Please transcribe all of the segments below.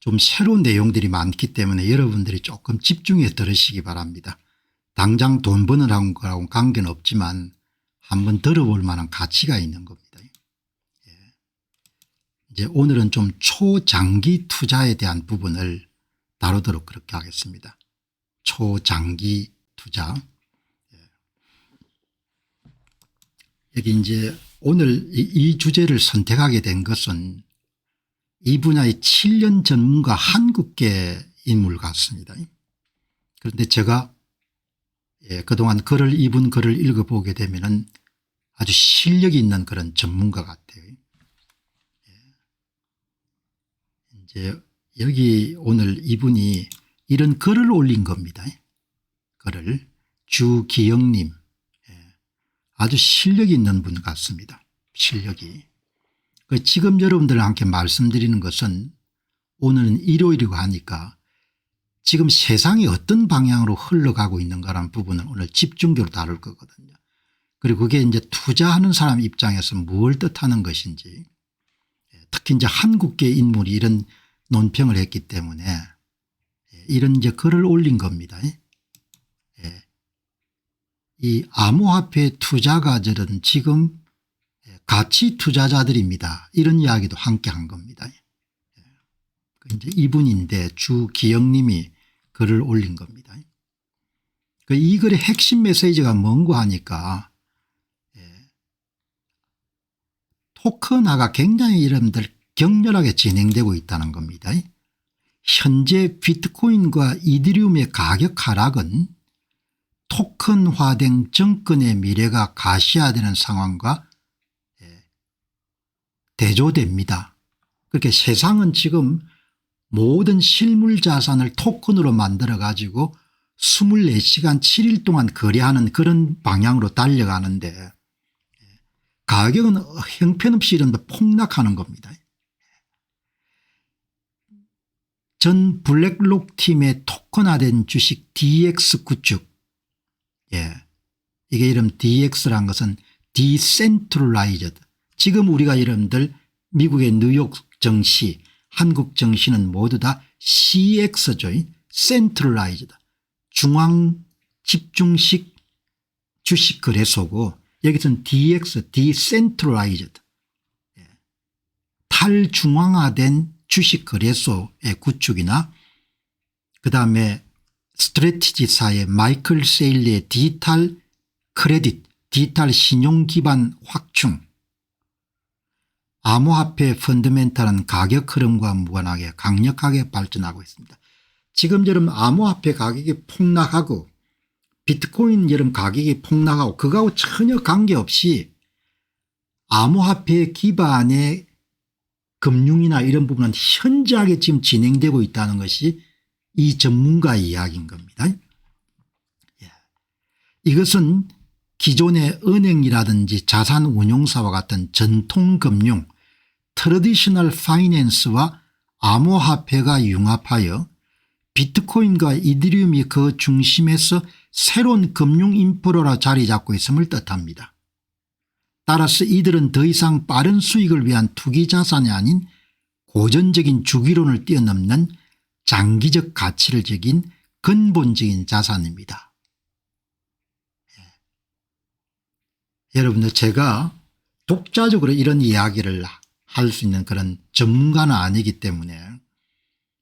좀 새로운 내용들이 많기 때문에 여러분들이 조금 집중해 들으시기 바랍니다. 당장 돈 버는 거하고는 관계는 없지만 한번 들어볼 만한 가치가 있는 겁니다. 이제 오늘은 좀 초장기 투자에 대한 부분을 다루도록 그렇게 하겠습니다. 초장기 투자. 여기 이제 오늘 이 주제를 선택하게 된 것은 이 분야의 7년 전문가 한국계 인물 같습니다. 그런데 제가 그동안 이분 글을 읽어보게 되면은 아주 실력이 있는 그런 전문가 같아요. 이제 여기 오늘 이분이 이런 글을 올린 겁니다. 글을 주기영님, 아주 실력이 있는 분 같습니다. 실력이. 지금 여러분들과 함께 말씀드리는 것은 오늘은 일요일이고 하니까 지금 세상이 어떤 방향으로 흘러가고 있는가라는 부분을 오늘 집중적으로 다룰 거거든요. 그리고 그게 이제 투자하는 사람 입장에서 뭘 뜻하는 것인지, 특히 이제 한국계 인물이 이런 논평을 했기 때문에 이런 이제 글을 올린 겁니다. 이 암호화폐 투자가들은 지금 가치 투자자들입니다. 이런 이야기도 함께 한 겁니다. 이제 이분인데 주기영님이 글을 올린 겁니다. 이 글의 핵심 메시지가 뭔고 하니까 토큰화가 굉장히 여러분들 격렬하게 진행되고 있다는 겁니다. 현재 비트코인과 이더리움의 가격 하락은 토큰화된 정권의 미래가 가시화되는 상황과 대조됩니다. 그렇게 세상은 지금 모든 실물 자산을 토큰으로 만들어 가지고 24시간 7일 동안 거래하는 그런 방향으로 달려가는데 가격은 형편없이 이런데 폭락하는 겁니다. 전 블랙록 팀의 토큰화된 주식 DX 구축, 이게 이름 DX라는 것은 Decentralized. 지금 우리가 여러분들 미국의 뉴욕 증시, 한국 증시는 모두 다 CX죠. Centralized. 중앙 집중식 주식 거래소고 여기서는 DX, Decentralized. 탈중앙화된 주식 거래소의 구축이나 그다음에 스트래티지사의 마이클 세일리의 디지털 크레딧, 디지털 신용 기반 확충, 암호화폐 펀더멘탈은 가격 흐름과 무관하게 강력하게 발전하고 있습니다. 지금 여러분 암호화폐 가격이 폭락하고 비트코인 여러분 가격이 폭락하고 그거하고 전혀 관계없이 암호화폐 기반의 금융이나 이런 부분은 현저하게 지금 진행되고 있다는 것이 이 전문가의 이야기인 겁니다. 이것은 기존의 은행이라든지 자산운용사와 같은 전통금융 트래디셔널 파이낸스와 암호화폐가 융합하여 비트코인과 이더리움이 그 중심에서 새로운 금융 인프라로 자리 잡고 있음을 뜻합니다. 따라서 이들은 더 이상 빠른 수익을 위한 투기 자산이 아닌 고전적인 주기론을 뛰어넘는 장기적 가치를 지닌 근본적인 자산입니다. 여러분들 제가 독자적으로 이런 이야기를 할 수 있는 그런 전문가는 아니기 때문에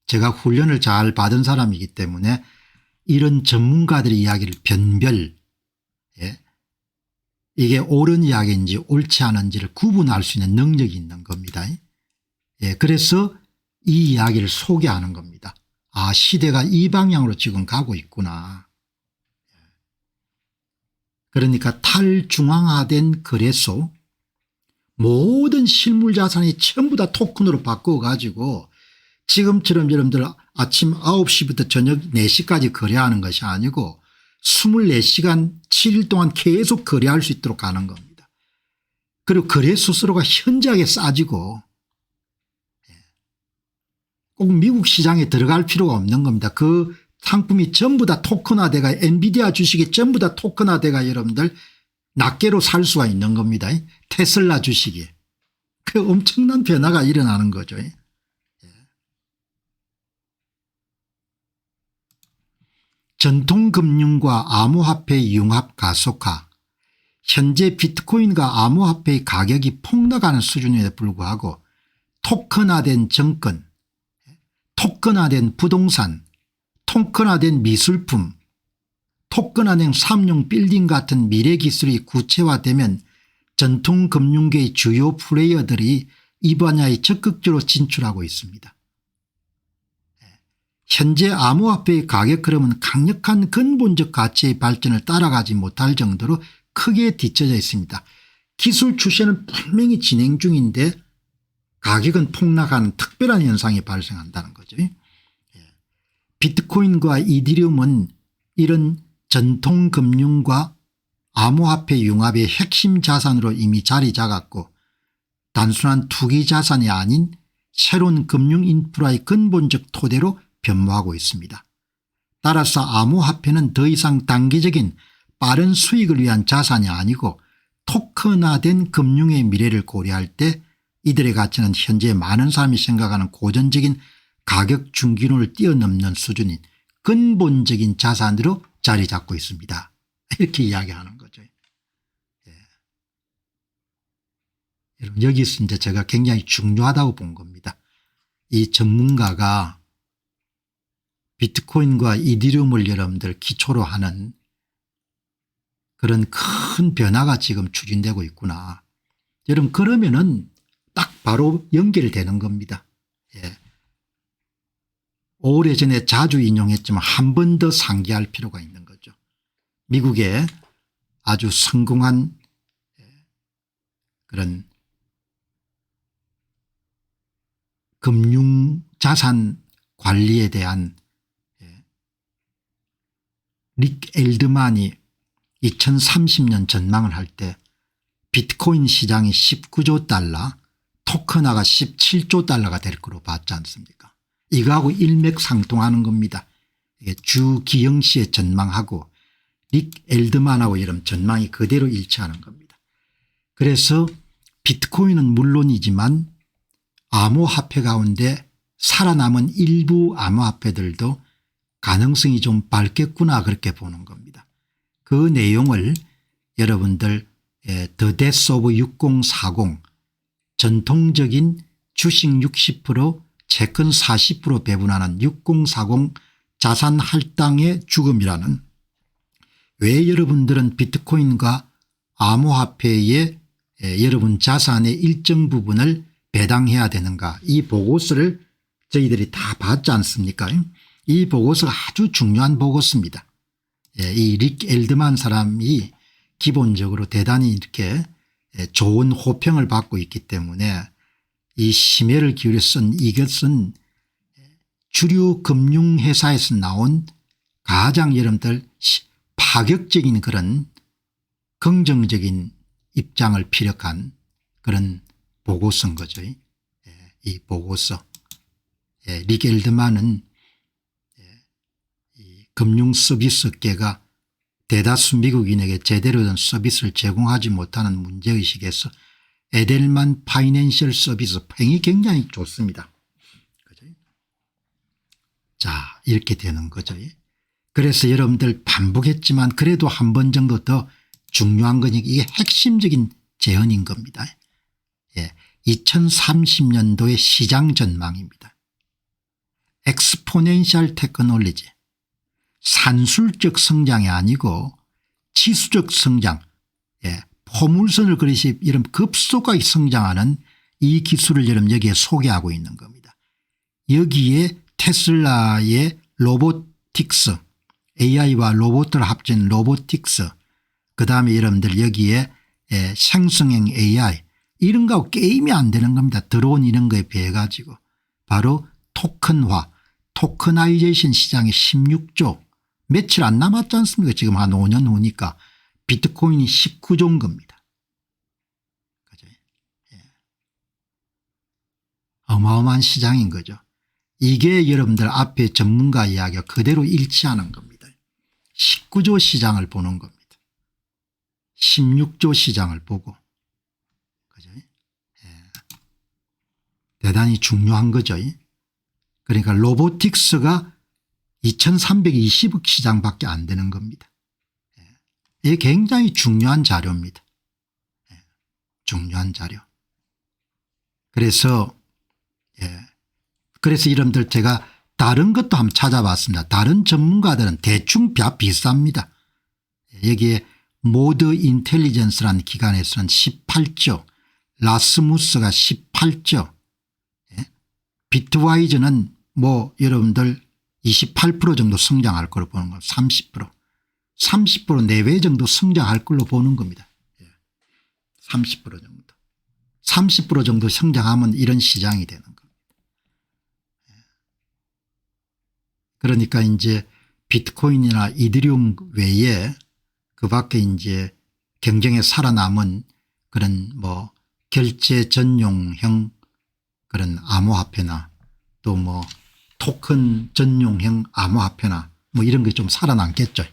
제가 훈련을 잘 받은 사람이기 때문에 이런 전문가들의 이야기를 변별 이게 옳은 이야기인지 옳지 않은지를 구분할 수 있는 능력이 있는 겁니다. 그래서 이 이야기를 소개하는 겁니다. 아, 시대가 이 방향으로 지금 가고 있구나. 그러니까 탈중앙화된 거래소 모든 실물 자산이 전부 다 토큰으로 바꿔 가지고 지금처럼 여러분들 아침 9시부터 저녁 4시까지 거래하는 것이 아니고 24시간 7일 동안 계속 거래할 수 있도록 하는 겁니다. 그리고 거래 수수료가 현저하게 싸지고 꼭 미국 시장에 들어갈 필요가 없는 겁니다. 그 상품이 전부 다 토큰화돼가 엔비디아 주식이 전부 다 토큰화돼가 여러분들 낱개로 살 수가 있는 겁니다. 테슬라 주식이. 그 엄청난 변화가 일어나는 거죠. 전통금융과 암호화폐 융합 가속화, 현재 비트코인과 암호화폐의 가격이 폭락하는 수준에도 불구하고 토큰화된 정권, 토큰화된 부동산, 토큰화된 미술품, 토큰화된 삼용 빌딩 같은 미래 기술이 구체화되면 전통금융계의 주요 플레이어들이 이 분야에 적극적으로 진출하고 있습니다. 현재 암호화폐의 가격 흐름은 강력한 근본적 가치의 발전을 따라가지 못할 정도로 크게 뒤처져 있습니다. 기술 출시는 분명히 진행 중인데 가격은 폭락하는 특별한 현상이 발생한다는 거죠. 비트코인과 이더리움은 이런 전통금융과 암호화폐 융합의 핵심 자산으로 이미 자리 잡았고 단순한 투기 자산이 아닌 새로운 금융 인프라의 근본적 토대로 변모하고 있습니다. 따라서 암호화폐는 더 이상 단기적인 빠른 수익을 위한 자산이 아니고 토큰화된 금융의 미래를 고려할 때 이들의 가치는 현재 많은 사람이 생각하는 고전적인 가격 중기론을 뛰어넘는 수준인 근본적인 자산으로 자리 잡고 있습니다. 이렇게 이야기하는 거죠. 여러분 여기서 이제 제가 굉장히 중요하다고 본 겁니다. 이 전문가가 비트코인과 이더리움을 여러분들 기초로 하는 그런 큰 변화가 지금 추진되고 있구나. 여러분 그러면은 딱 바로 연결되는 겁니다. 오래전에 자주 인용했지만 한 번 더 상기할 필요가 있는 거죠. 미국의 아주 성공한 그런 금융자산 관리에 대한 릭 엘드만이 2030년 전망을 할 때 비트코인 시장이 19조 달러 토큰화가 17조 달러가 될 거로 봤지 않습니까? 이거하고 일맥상통하는 겁니다. 주기영 씨의 전망하고 릭 엘드만하고 이런 전망이 그대로 일치하는 겁니다. 그래서 비트코인은 물론이지만 암호화폐 가운데 살아남은 일부 암호화폐들도 가능성이 좀 밝겠구나 그렇게 보는 겁니다. 그 내용을 여러분들 The Death of 6040 전통적인 주식 60% 채권 40% 배분하는 6040 자산 할당의 죽음이라는 왜 여러분들은 비트코인과 암호화폐에 여러분 자산의 일정 부분을 배당해야 되는가 이 보고서를 저희들이 다 봤지 않습니까? 이 보고서가 아주 중요한 보고서입니다. 이 릭 엘드만 사람이 기본적으로 대단히 이렇게 좋은 호평을 받고 있기 때문에 이 심혈을 기울여 쓴 이것은 주류 금융회사에서 나온 가장 여러분들 파격적인 그런 긍정적인 입장을 피력한 그런 보고서인 거죠. 이 보고서. 릭 엘드만은 이 금융서비스계가 대다수 미국인에게 제대로 된 서비스를 제공하지 못하는 문제의식에서 에델만 파이낸셜 서비스 평이 굉장히 좋습니다. 그죠? 자 이렇게 되는 거죠. 그래서 여러분들 반복했지만 그래도 한 번 정도 더 중요한 거니 이게 핵심적인 제언인 겁니다. 2030년도의 시장 전망입니다. 엑스포넨셜 테크놀로지 산술적 성장이 아니고 지수적 성장 포물선을 그리시 이런 급속하게 성장하는 이 기술을 여러분 여기에 소개하고 있는 겁니다. 여기에 테슬라의 로보틱스 AI와 로봇을 합친 로보틱스 그다음에 여러분들 여기에 생성형 AI 이런 거하고 게임이 안 되는 겁니다. 드론 이런 거에 비해 가지고 바로 토큰화 토커나이제이션 시장이 16조 며칠 안 남았지 않습니까? 지금 한 5년 후니까 비트코인이 19조인 겁니다. 그죠? 어마어마한 시장인 거죠. 이게 여러분들 앞에 전문가 이야기가 그대로 일치하는 겁니다. 19조 시장을 보는 겁니다. 16조 시장을 보고 그죠? 대단히 중요한 거죠. 그러니까 로보틱스가 2320억 시장밖에 안 되는 겁니다. 이게 굉장히 중요한 자료입니다. 중요한 자료. 그래서 그래서 여러분들 제가 다른 것도 한번 찾아봤습니다. 다른 전문가들은 대충 비슷합니다. 여기에 모드 인텔리전스라는 기관에서는 18조, 라스무스가 18조, 비트와이즈는 뭐 여러분들 28% 정도 성장할 걸로 보는 건 30% 내외 정도 성장할 걸로 보는 겁니다. 30% 정도. 30% 정도 성장하면 이런 시장이 되는 겁니다. 그러니까 이제 비트코인이나 이더리움 외에 그 밖에 이제 경쟁에 살아남은 그런 뭐 결제 전용형 그런 암호화폐나 또 뭐 토큰 전용형 암호화폐나 뭐 이런 게 좀 살아남겠죠.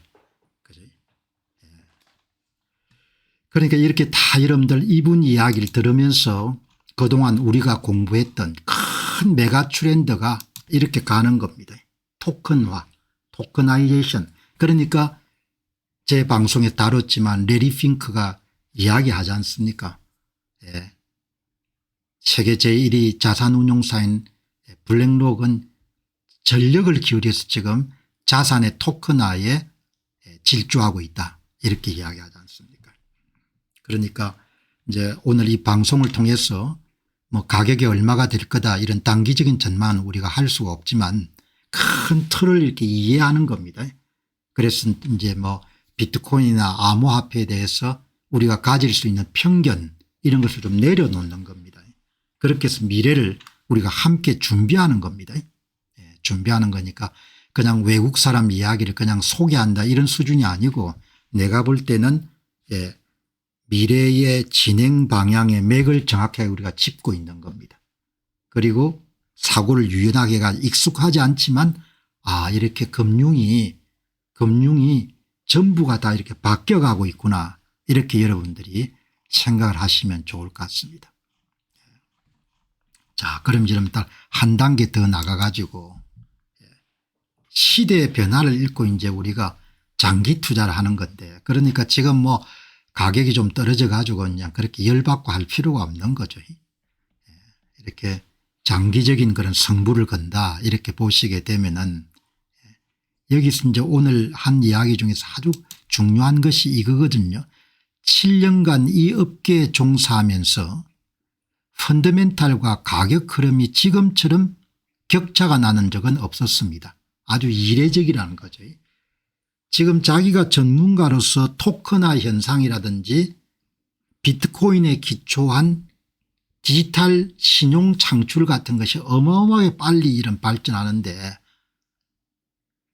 그러니까 이렇게 다 여러분들 이분 이야기를 들으면서 그동안 우리가 공부했던 큰 메가 트렌드가 이렇게 가는 겁니다. 토큰화, 토커나이제이션. 그러니까 제 방송에 다뤘지만 레리 핑크가 이야기하지 않습니까? 세계 제1위 자산운용사인 블랙록은 전력을 기울여서 지금 자산의 토큰화에 질주하고 있다. 이렇게 이야기하지 않습니까? 그러니까 이제 오늘 이 방송을 통해서 뭐 가격이 얼마가 될 거다 이런 단기적인 전망은 우리가 할 수가 없지만 큰 틀을 이렇게 이해하는 겁니다. 그래서 이제 뭐 비트코인이나 암호화폐에 대해서 우리가 가질 수 있는 편견 이런 것을 좀 내려놓는 겁니다. 그렇게 해서 미래를 우리가 함께 준비하는 겁니다. 준비하는 거니까 그냥 외국 사람 이야기를 그냥 소개한다 이런 수준이 아니고 내가 볼 때는 미래의 진행 방향의 맥을 정확하게 우리가 짚고 있는 겁니다. 그리고 사고를 유연하게 익숙하지 않지만 이렇게 금융이 전부가 다 이렇게 바뀌어가고 있구나 이렇게 여러분들이 생각을 하시면 좋을 것 같습니다. 자, 그럼 이제 한 단계 더 나가 가지고 시대의 변화를 읽고 이제 우리가 장기 투자를 하는 건데 그러니까 지금 뭐 가격이 좀 떨어져 가지고 그냥 그렇게 열받고 할 필요가 없는 거죠. 이렇게 장기적인 그런 승부를 건다 이렇게 보시게 되면은 여기서 이제 오늘 한 이야기 중에서 아주 중요한 것이 이거거든요. 7년간 이 업계에 종사하면서 펀더멘탈과 가격 흐름이 지금처럼 격차가 나는 적은 없었습니다. 아주 이례적이라는 거죠. 지금 자기가 전문가로서 토큰화 현상이라든지 비트코인에 기초한 디지털 신용 창출 같은 것이 어마어마하게 빨리 이런 발전하는데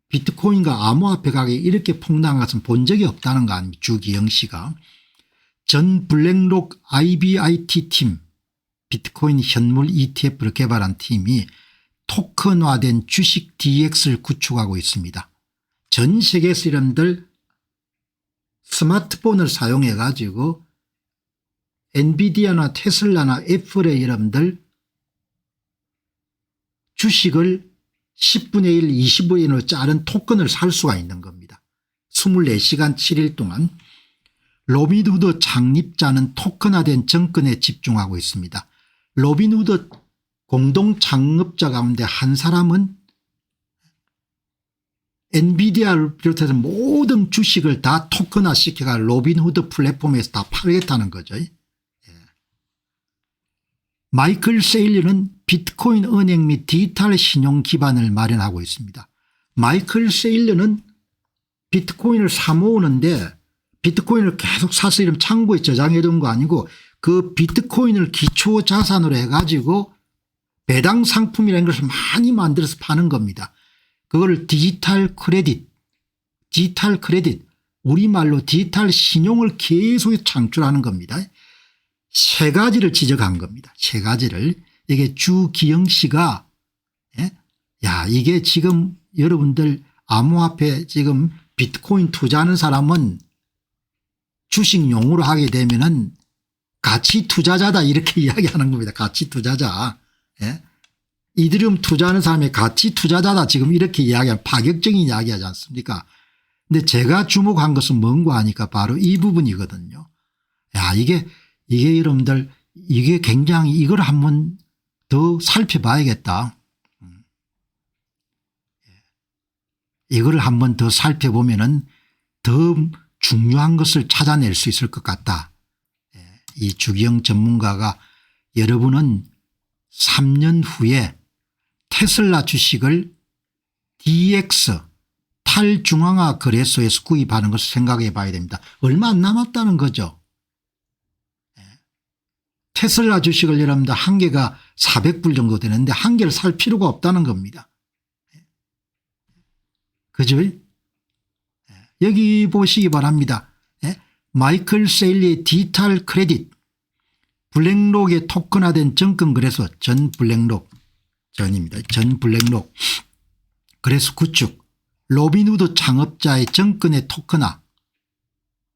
비트코인과 암호화폐 가격이 이렇게 폭락한 것은 본 적이 없다는 거 아닙니까? 주기영 씨가. 전 블랙록 IBIT 팀 비트코인 현물 ETF를 개발한 팀이 토큰화된 주식 DX를 구축하고 있습니다. 전 세계에서 여러분들 스마트폰을 사용해 가지고 엔비디아나 테슬라나 애플의 여러분들 주식을 10분의 1, 20분의 1으로 자른 토큰을 살 수가 있는 겁니다. 24시간 7일 동안. 로빈후드 창립자는 토큰화된 정권에 집중하고 있습니다. 로빈후드 공동 창업자 가운데 한 사람은 엔비디아를 비롯해서 모든 주식을 다 토큰화 시켜가 로빈후드 플랫폼에서 다 팔겠다는 거죠. 마이클 세일러는 비트코인 은행 및 디지털 신용 기반을 마련하고 있습니다. 마이클 세일러는 비트코인을 사 모으는데 비트코인을 계속 사서 이런 창고에 저장해 둔 거 아니고 그 비트코인을 기초 자산으로 해가지고 배당 상품이라는 것을 많이 만들어서 파는 겁니다. 그걸 디지털 크레딧 우리말로 디지털 신용을 계속 창출하는 겁니다. 세 가지를 지적한 겁니다. 세 가지를. 이게 주기영 씨가 이게 지금 여러분들 암호화폐 지금 비트코인 투자하는 사람은 주식용으로 하게 되면은 가치 투자자다 이렇게 이야기하는 겁니다. 가치 투자자. 이더리움 투자하는 사람이 가치 투자자다 지금 이렇게 이야기하면 파격적인 이야기하지 않습니까? 근데 제가 주목한 것은 뭔가 하니까 바로 이 부분이거든요. 야, 이게 여러분들 이게 굉장히 이걸 한번 더 살펴봐야겠다. 이걸 한번 더 살펴보면은 더 중요한 것을 찾아낼 수 있을 것 같다. 이 주기영 전문가가 여러분은 3년 후에 테슬라 주식을 DX 탈중앙화 거래소에서 구입하는 것을 생각해 봐야 됩니다. 얼마 안 남았다는 거죠. 테슬라 주식을 여러분들 한 개가 400불 정도 되는데 한 개를 살 필요가 없다는 겁니다. 그죠? 여기 보시기 바랍니다. 마이클 세일리의 디지털 크레딧 블랙록의 토큰화된 정권 거래소 전 블랙록 전입니다. 전 블랙록 그래서 구축 로빈후드 창업자의 정권의 토큰화.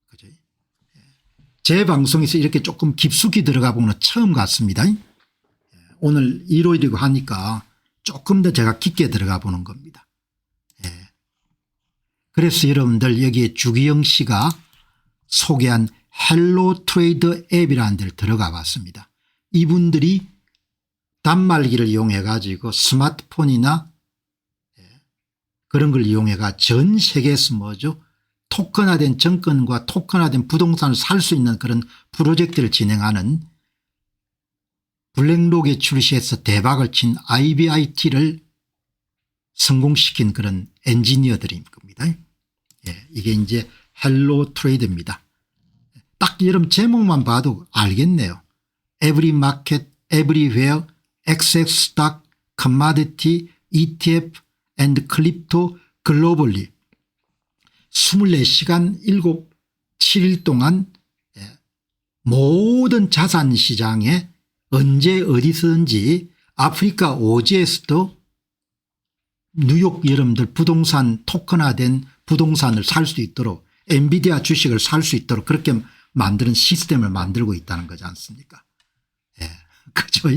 그죠? 제 방송에서 이렇게 조금 깊숙이 들어가 보는 처음 같습니다. 오늘 일요일이고 하니까 조금 더 제가 깊게 들어가 보는 겁니다. 그래서 여러분들 여기에 주기영 씨가 소개한 헬로 트레이드 앱이라는 데를 들어가 봤습니다. 이분들이 단말기를 이용해 가지고 스마트폰이나 그런 걸 이용해 가 전 세계에서 뭐죠? 토큰화된 정권과 토큰화된 부동산을 살 수 있는 그런 프로젝트를 진행하는 블랙록에 출시해서 대박을 친 IBIT를 성공시킨 그런 엔지니어들인 겁니다. 이게 이제 헬로 트레이드입니다. 딱 여러분 제목만 봐도 알겠네요. Every market, everywhere, XX stock, commodity, ETF and crypto globally 24시간 7일 동안 모든 자산 시장에 언제 어디서든지 아프리카 오지에서도 뉴욕 여러분들 부동산 토큰화된 부동산을 살 수 있도록 엔비디아 주식을 살 수 있도록 그렇게 만드는 시스템을 만들고 있다는 거지 않습니까? 그죠?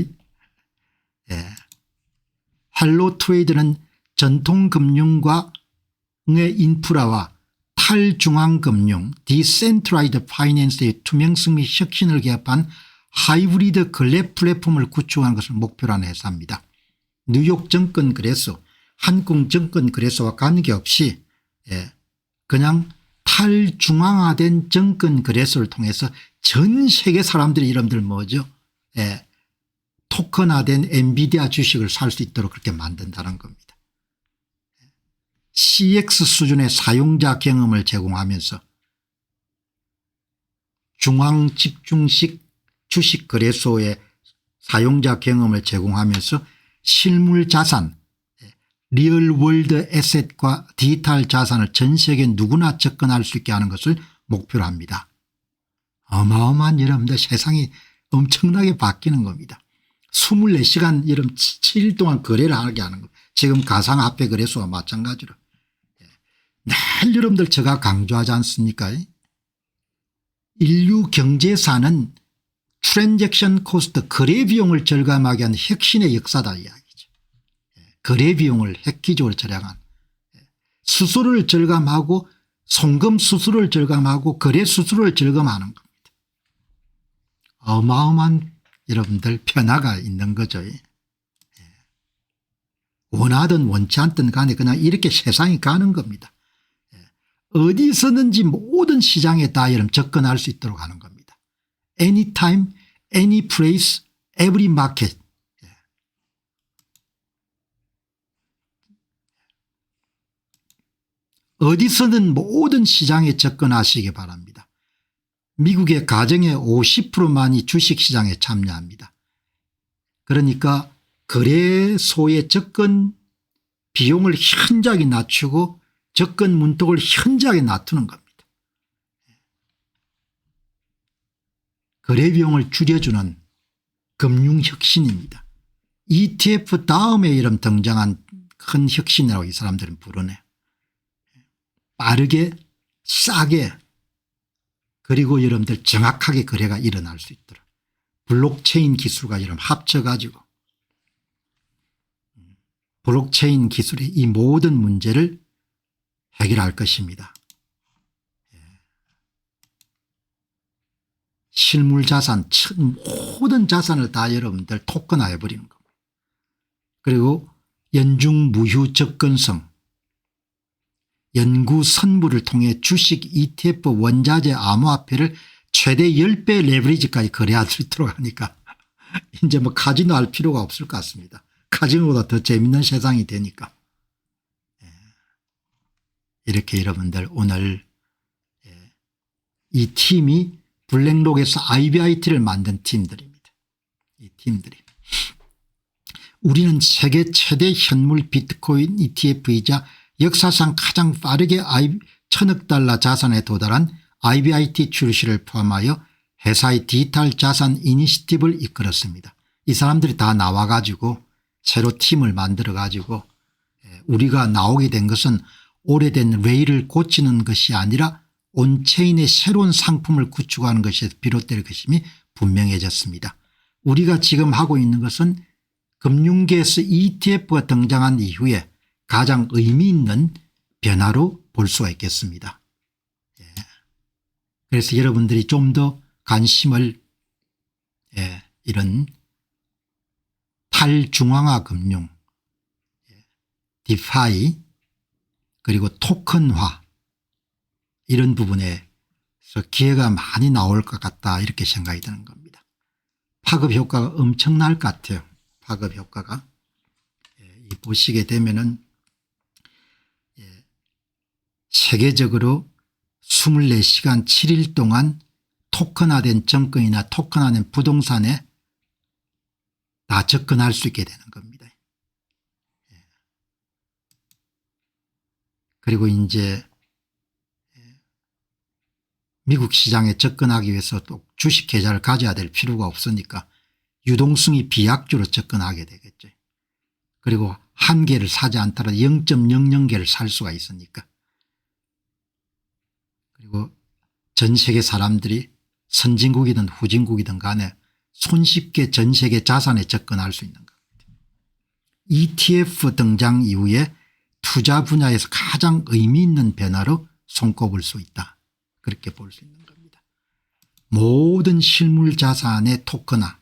헬로 트레이드는 전통금융과 의 인프라와 탈중앙금융 디센트라이드 파이낸스의 투명성 및 혁신을 개합한 하이브리드 거래 플랫폼을 구축하는 것을 목표로 하는 회사입니다. 뉴욕 정권거래소 한국 정권거래소와 관계없이 그냥 탈중앙화된 정권거래소를 통해서 전 세계 사람들이 여러분들 뭐죠? 토큰화된 엔비디아 주식을 살 수 있도록 그렇게 만든다는 겁니다. CX 수준의 사용자 경험을 제공하면서 중앙집중식 주식거래소의 사용자 경험을 제공하면서 실물자산 리얼월드 에셋과 디지털 자산을 전 세계 누구나 접근할 수 있게 하는 것을 목표로 합니다. 어마어마한 여러분들 세상이 엄청나게 바뀌는 겁니다. 24시간 여러분 7일 동안 거래를 하게 하는 겁니다. 지금 가상화폐 거래소와 마찬가지로. 늘 여러분들 제가 강조하지 않습니까? 인류 경제사는 트랜잭션 코스트 거래 비용을 절감하게 하는 혁신의 역사다 이야기죠. 거래 비용을 획기적으로 절약한 수수료를 절감하고 송금 수수료를 절감하고 거래 수수료를 절감하는 겁니다. 어마어마한 여러분들 변화가 있는 거죠. 원하든 원치 않든 간에 그냥 이렇게 세상이 가는 겁니다. 어디서든지 모든 시장에 다 여러분 접근할 수 있도록 하는 겁니다. Anytime, any place, every market. 어디서든 모든 시장에 접근하시기 바랍니다. 미국의 가정의 50%만이 주식시장에 참여합니다. 그러니까 거래소의 접근 비용을 현저하게 낮추고 접근 문턱을 현저하게 낮추는 겁니다. 거래 비용을 줄여주는 금융혁신입니다. ETF 다음에 이름 등장한 큰 혁신이라고 이 사람들은 부르네요. 빠르게 싸게 그리고 여러분들 정확하게 거래가 일어날 수 있도록 블록체인 기술과 여러분 합쳐가지고 블록체인 기술이 이 모든 문제를 해결할 것입니다. 실물 자산 모든 자산을 다 여러분들 토큰화해 버리는 겁니다. 그리고 연중 무휴 접근성 연구 선물을 통해 주식 ETF 원자재 암호화폐를 최대 10배 레버리지까지 거래할 수 있도록 하니까 이제 뭐 카지노 할 필요가 없을 것 같습니다. 카지노보다 더 재밌는 세상이 되니까. 이렇게 여러분들 오늘 이 팀이 블랙록에서 IBIT를 만든 팀들입니다. 이 팀들이. 우리는 세계 최대 현물 비트코인 ETF이자 역사상 가장 빠르게 1000억 달러 자산에 도달한 IBIT 출시를 포함하여 회사의 디지털 자산 이니시티브를 이끌었습니다. 이 사람들이 다 나와 가지고 새로 팀을 만들어 가지고 우리가 나오게 된 것은 오래된 레일을 고치는 것이 아니라 온체인의 새로운 상품을 구축하는 것에서 비롯될 것임이 분명해졌습니다. 우리가 지금 하고 있는 것은 금융계에서 ETF가 등장한 이후에 가장 의미 있는 변화로 볼 수가 있겠습니다. 그래서 여러분들이 좀 더 관심을 이런 탈중앙화 금융, 디파이 그리고 토큰화 이런 부분에서 기회가 많이 나올 것 같다 이렇게 생각이 드는 겁니다. 파급 효과가 엄청날 것 같아요. 파급 효과가. 보시게 되면은 세계적으로 24시간 7일 동안 토큰화된 정권이나 토큰화된 부동산에 다 접근할 수 있게 되는 겁니다. 그리고 이제 미국 시장에 접근하기 위해서 또 주식 계좌를 가져야 될 필요가 없으니까 유동성이 비약주로 접근하게 되겠죠. 그리고 한 개를 사지 않더라도 0.00개를 살 수가 있으니까. 그리고 전 세계 사람들이 선진국이든 후진국이든 간에 손쉽게 전 세계 자산에 접근할 수 있는 겁니다. ETF 등장 이후에 투자 분야에서 가장 의미 있는 변화로 손꼽을 수 있다. 그렇게 볼 수 있는 겁니다. 모든 실물 자산의 토큰화,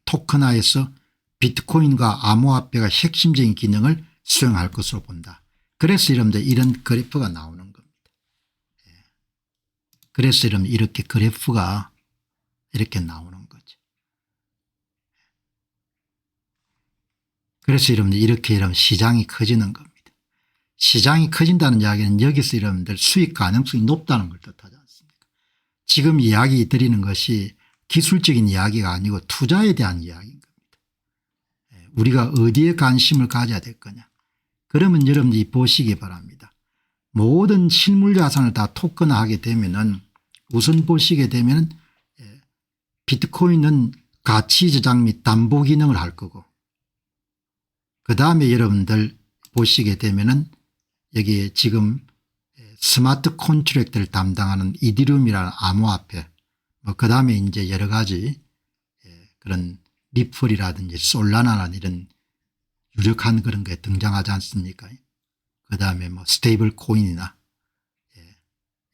토큰화에서 비트코인과 암호화폐가 핵심적인 기능을 수행할 것으로 본다. 그래서 여러분들 이런 그래프가 나오는 겁니다. 그래서 여러분 이렇게 그래프가 이렇게 나오는 거죠. 그래서 여러분들 이렇게 이러면 시장이 커지는 겁니다. 시장이 커진다는 이야기는 여기서 여러분들 수익 가능성이 높다는 걸 뜻하지 않습니까? 지금 이야기 드리는 것이 기술적인 이야기가 아니고 투자에 대한 이야기인 겁니다. 우리가 어디에 관심을 가져야 될 거냐. 그러면 여러분들이 보시기 바랍니다. 모든 실물 자산을 다 토큰화하게 되면은 우선 보시게 되면은 비트코인은 가치 저장 및 담보 기능을 할 거고 그다음에 여러분들 보시게 되면은 여기에 지금 스마트 컨트랙트를 담당하는 이더리움이라는 암호화폐 뭐 그다음에 이제 여러 가지 그런 리플이라든지 솔라나라는 이런 유력한 그런 게 등장하지 않습니까? 그다음에 뭐 스테이블 코인이나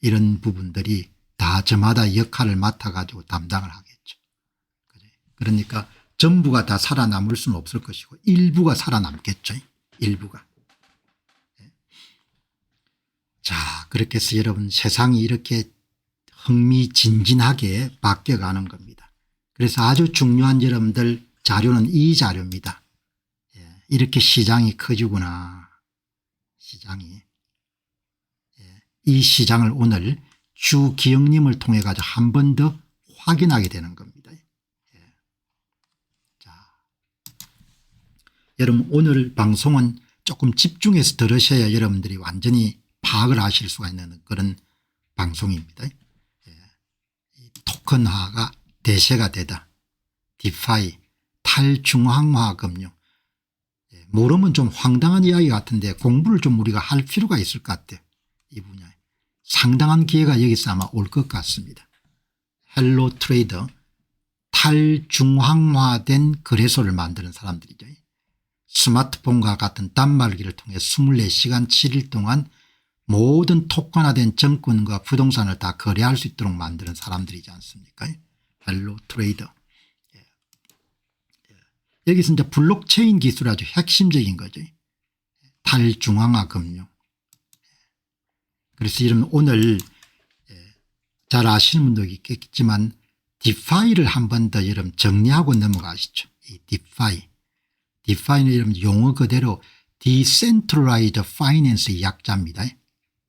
이런 부분들이 다 저마다 역할을 맡아 가지고 담당을 하겠죠. 그러니까 전부가 다 살아남을 수는 없을 것이고 일부가 살아남겠죠. 일부가. 자, 그렇게 해서 여러분 세상이 이렇게 흥미진진하게 바뀌어가는 겁니다. 그래서 아주 중요한 여러분들 자료는 이 자료입니다. 이렇게 시장이 커지구나. 시장이. 이 시장을 오늘 주기영님을 통해 가지고 한 번 더 확인하게 되는 겁니다. 자, 여러분 오늘 방송은 조금 집중해서 들으셔야 여러분들이 완전히 파악을 하실 수가 있는 그런 방송입니다. 토큰화가 대세가 되다. 디파이, 탈중앙화 금융. 모르면 좀 황당한 이야기 같은데 공부를 좀 우리가 할 필요가 있을 것 같아요. 이 분야에. 상당한 기회가 여기서 아마 올 것 같습니다. 헬로 트레이더 탈중앙화된 거래소를 만드는 사람들이죠. 스마트폰과 같은 단말기를 통해 24시간 7일 동안 모든 토큰화된 정권과 부동산을 다 거래할 수 있도록 만드는 사람들이지 않습니까? 헬로 트레이더. 여기서 이제 블록체인 기술이 아주 핵심적인 거죠. 탈중앙화 금융. 그래서 이런 오늘 잘 아시는 분도 있겠지만 디파이를 한 번 더 여러분 정리하고 넘어가시죠. 이 디파이. 디파이는 여러분 용어 그대로 Decentralized Finance의 약자입니다.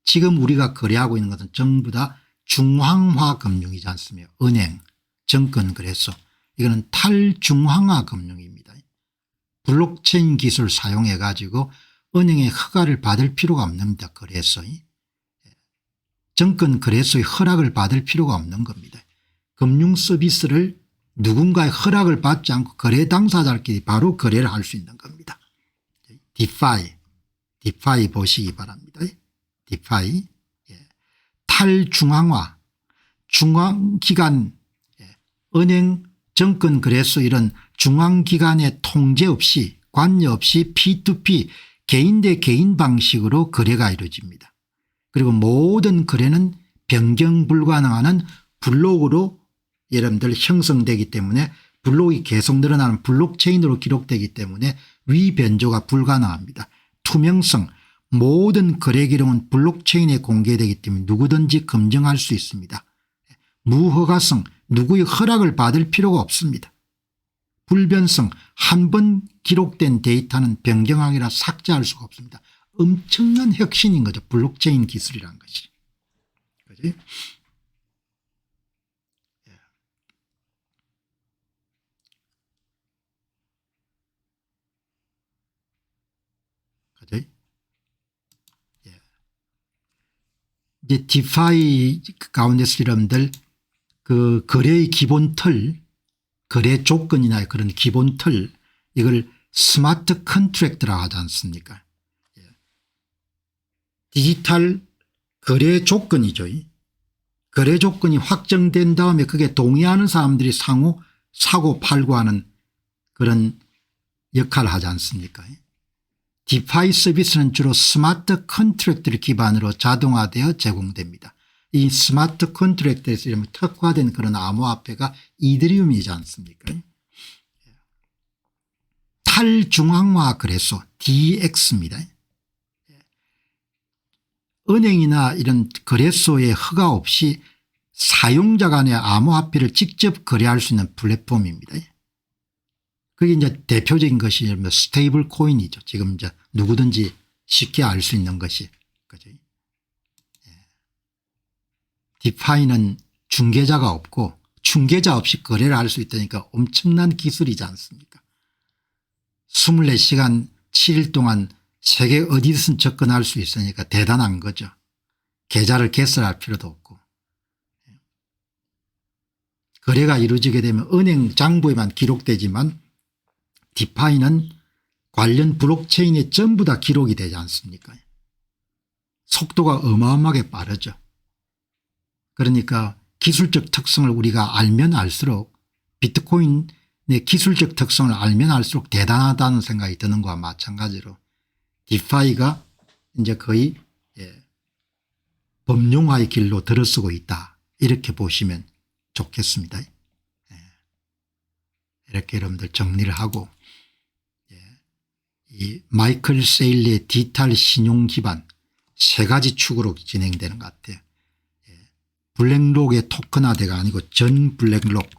지금 우리가 거래하고 있는 것은 전부 다 중앙화 금융이지 않습니까? 은행, 정권 거래소. 이거는 탈중앙화 금융입니다. 블록체인 기술 사용해 가지고 은행의 허가를 받을 필요가 없습니다. 거래소. 정권 거래소의 허락을 받을 필요가 없는 겁니다. 금융 서비스를 누군가의 허락을 받지 않고 거래 당사자끼리 바로 거래를 할 수 있는 겁니다. 디파이 보시기 바랍니다. 디파이. 탈중앙화, 중앙기관, 은행, 정권 거래소 이런 중앙기관의 통제 없이 관여 없이 P2P 개인 대 개인 방식으로 거래가 이루어집니다. 그리고 모든 거래는 변경 불가능한 블록으로 여러분들 형성되기 때문에 블록이 계속 늘어나는 블록체인으로 기록되기 때문에 위변조가 불가능합니다. 투명성, 모든 거래 기록은 블록체인에 공개되기 때문에 누구든지 검증할 수 있습니다. 무허가성, 누구의 허락을 받을 필요가 없습니다. 불변성, 한 번 기록된 데이터는 변경하거나 삭제할 수가 없습니다. 엄청난 혁신인 거죠. 블록체인 기술이라는 것이. 그지? 그지? 이제 디파이 가운데서 여러분들 그 거래의 기본 틀, 거래 조건이나 그런 기본 틀, 이걸 스마트 컨트랙트라고 하지 않습니까? 디지털 거래 조건이죠. 거래 조건이 확정된 다음에 그게 동의하는 사람들이 상호 사고 팔고 하는 그런 역할을 하지 않습니까? 디파이 서비스는 주로 스마트 컨트랙트를 기반으로 자동화되어 제공됩니다. 이 스마트 컨트랙트에서 특화된 그런 암호화폐가 이더리움이지 않습니까? 탈중앙화 거래소 DX입니다. 은행이나 이런 거래소의 허가 없이 사용자 간의 암호화폐를 직접 거래할 수 있는 플랫폼입니다. 그게 이제 대표적인 것이 스테이블 코인이죠. 지금 이제 누구든지 쉽게 알 수 있는 것이. 그죠? 디파이는 중개자가 없고 중개자 없이 거래를 할 수 있다니까 엄청난 기술이지 않습니까? 24시간 7일 동안 세계 어디든 접근할 수 있으니까 대단한 거죠. 계좌를 개설할 필요도 없고. 거래가 이루어지게 되면 은행 장부에만 기록되지만 디파이는 관련 블록체인에 전부 다 기록이 되지 않습니까? 속도가 어마어마하게 빠르죠. 그러니까 기술적 특성을 우리가 알면 알수록 비트코인의 기술적 특성을 알면 알수록 대단하다는 생각이 드는 것과 마찬가지로 디파이가 이제 거의 범용화의 길로 들어서고 있다. 이렇게 보시면 좋겠습니다. 이렇게 여러분들 정리를 하고 이 마이클 세일리의 디지털 신용 기반 세 가지 축으로 진행되는 것 같아요. 블랙록의 토큰화대가 아니고 전 블랙록.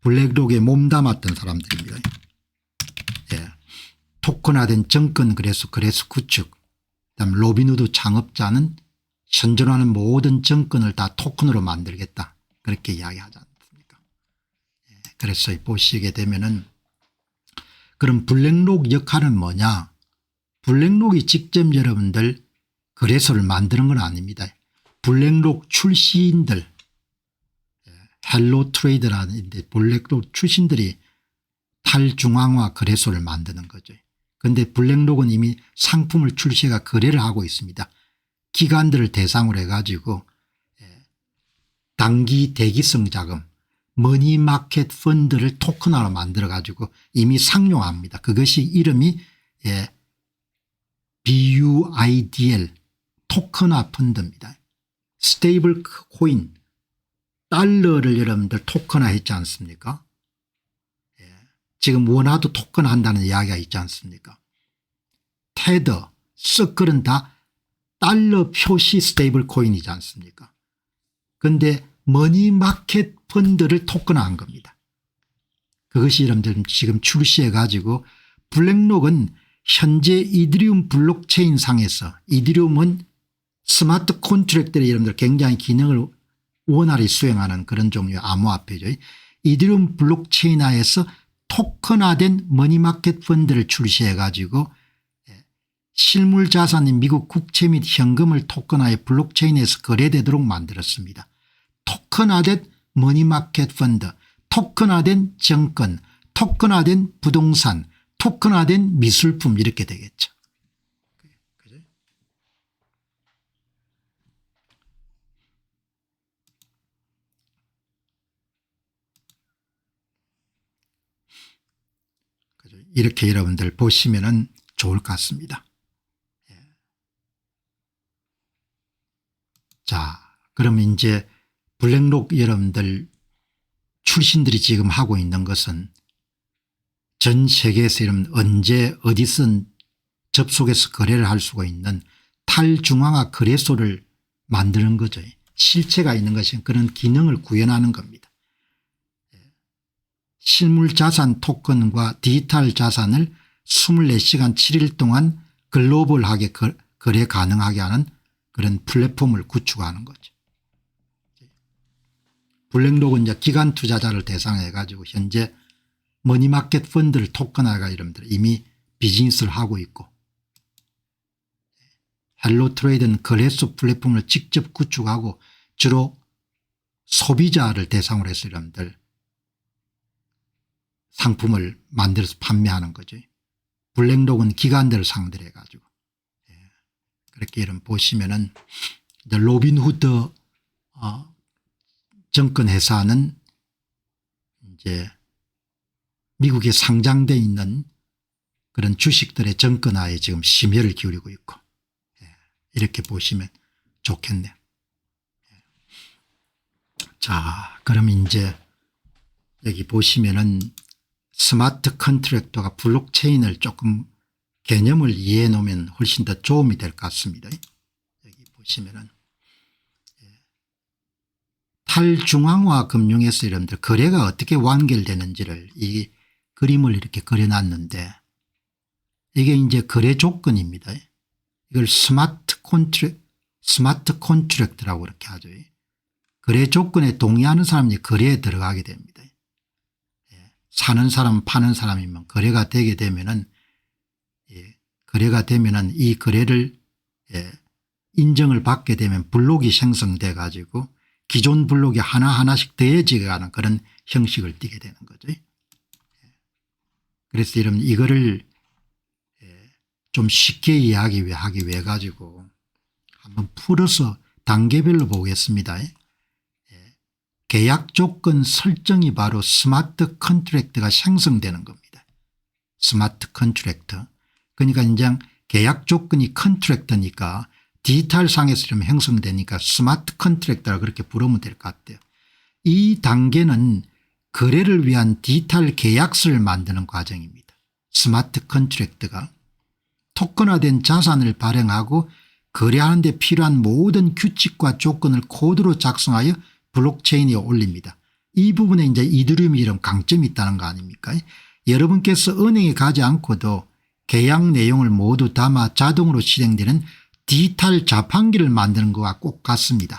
블랙록에 몸담았던 사람들입니다. 토큰화된 정권 거래소 구축, 그다음 로빈후드 창업자는 현존하는 모든 정권을 다 토큰으로 만들겠다. 그렇게 이야기하지 않습니까? 그래서 보시게 되면은 그럼 블랙록 역할은 뭐냐? 블랙록이 직접 여러분들 거래소를 만드는 건 아닙니다. 블랙록 출신들, 헬로 트레이더라는 블랙록 출신들이 탈중앙화 거래소를 만드는 거죠. 그런데 블랙록은 이미 상품을 출시해가 거래를 하고 있습니다. 기관들을 대상으로 해가지고 단기 대기성 자금, 머니마켓 펀드를 토큰화로 만들어 가지고 이미 상용합니다. 그것이 이름이 BUIDL 토큰화 펀드입니다. 스테이블 코인 달러를 여러분들 토큰화 했지 않습니까? 지금 원화도 토큰화 한다는 이야기가 있지 않습니까? 테더, 서클은 다 달러 표시 스테이블 코인이지 않습니까? 그런데 머니마켓 펀드를 토큰화한 겁니다. 그것이 여러분들 지금 출시해 가지고 블랙록은 현재 이더리움 블록체인 상에서 이더리움은 스마트 콘트랙트를 여러분들 굉장히 기능을 원활히 수행하는 그런 종류의 암호화폐죠. 이더리움 블록체인화에서 토큰화된 머니마켓 펀드를 출시해 가지고 실물 자산인 미국 국채 및 현금을 토큰화해 블록체인에서 거래되도록 만들었습니다. 토큰화된 머니마켓 펀드, 토큰화된 정권, 토큰화된 부동산, 토큰화된 미술품 이렇게 되겠죠. 이렇게 여러분들 보시면은 좋을 것 같습니다. 자, 그럼 이제 블랙록 여러분들 출신들이 지금 하고 있는 것은 전 세계에서 여러분 언제 어디선 접속해서 거래를 할 수가 있는 탈중앙화 거래소를 만드는 거죠. 실체가 있는 것이 그런 기능을 구현하는 겁니다. 실물 자산 토큰과 디지털 자산을 24시간 7일 동안 글로벌하게 거래 가능하게 하는 그런 플랫폼을 구축하는 거죠. 블랙록은 이제 기관 투자자를 대상해 가지고 현재 머니마켓 펀드를 토큰화가 여러분들 이미 비즈니스를 하고 있고 헬로 트레이드는 거래소 플랫폼을 직접 구축하고 주로 소비자를 대상으로 해서 여러분들 상품을 만들어서 판매하는 거죠. 블랙록은 기관들을 상대로 해가지고 그렇게 여러분 보시면은 로빈후드 정권 회사는 이제 미국에 상장돼 있는 그런 주식들의 정권화에 지금 심혈을 기울이고 있고 이렇게 보시면 좋겠네요. 자, 그럼 이제 여기 보시면은 스마트 컨트랙터가 블록체인을 조금 개념을 이해해 놓으면 훨씬 더 도움이 될 것 같습니다. 여기 보시면은 탈중앙화 금융에서 여러분들 거래가 어떻게 완결되는지를 이 그림을 이렇게 그려놨는데 이게 이제 거래 조건입니다. 이걸 스마트 컨트랙트라고 이렇게 하죠. 거래 조건에 동의하는 사람이 거래에 들어가게 됩니다. 사는 사람 파는 사람이면 거래가 되게 되면은 이 거래를 인정을 받게 되면 블록이 생성돼 가지고 기존 블록이 하나하나씩 더해지게 하는 그런 형식을 띠게 되는 거죠. 그래서 여러분 이거를 좀 쉽게 이해하기 위해 가지고 한번 풀어서 단계별로 보겠습니다. 계약 조건 설정이 바로 스마트 컨트랙트가 생성되는 겁니다. 스마트 컨트랙트. 그러니까 이제 계약 조건이 컨트랙트니까 디지털 상에서 좀 형성되니까 스마트 컨트랙트라 그렇게 부르면 될 것 같아요. 이 단계는 거래를 위한 디지털 계약서를 만드는 과정입니다. 스마트 컨트랙트가 토큰화된 자산을 발행하고 거래하는 데 필요한 모든 규칙과 조건을 코드로 작성하여 블록체인에 올립니다. 이 부분에 이제 이더리움이 이런 강점이 있다는 거 아닙니까? 여러분께서 은행에 가지 않고도 계약 내용을 모두 담아 자동으로 실행되는 디지털 자판기를 만드는 것과 꼭 같습니다.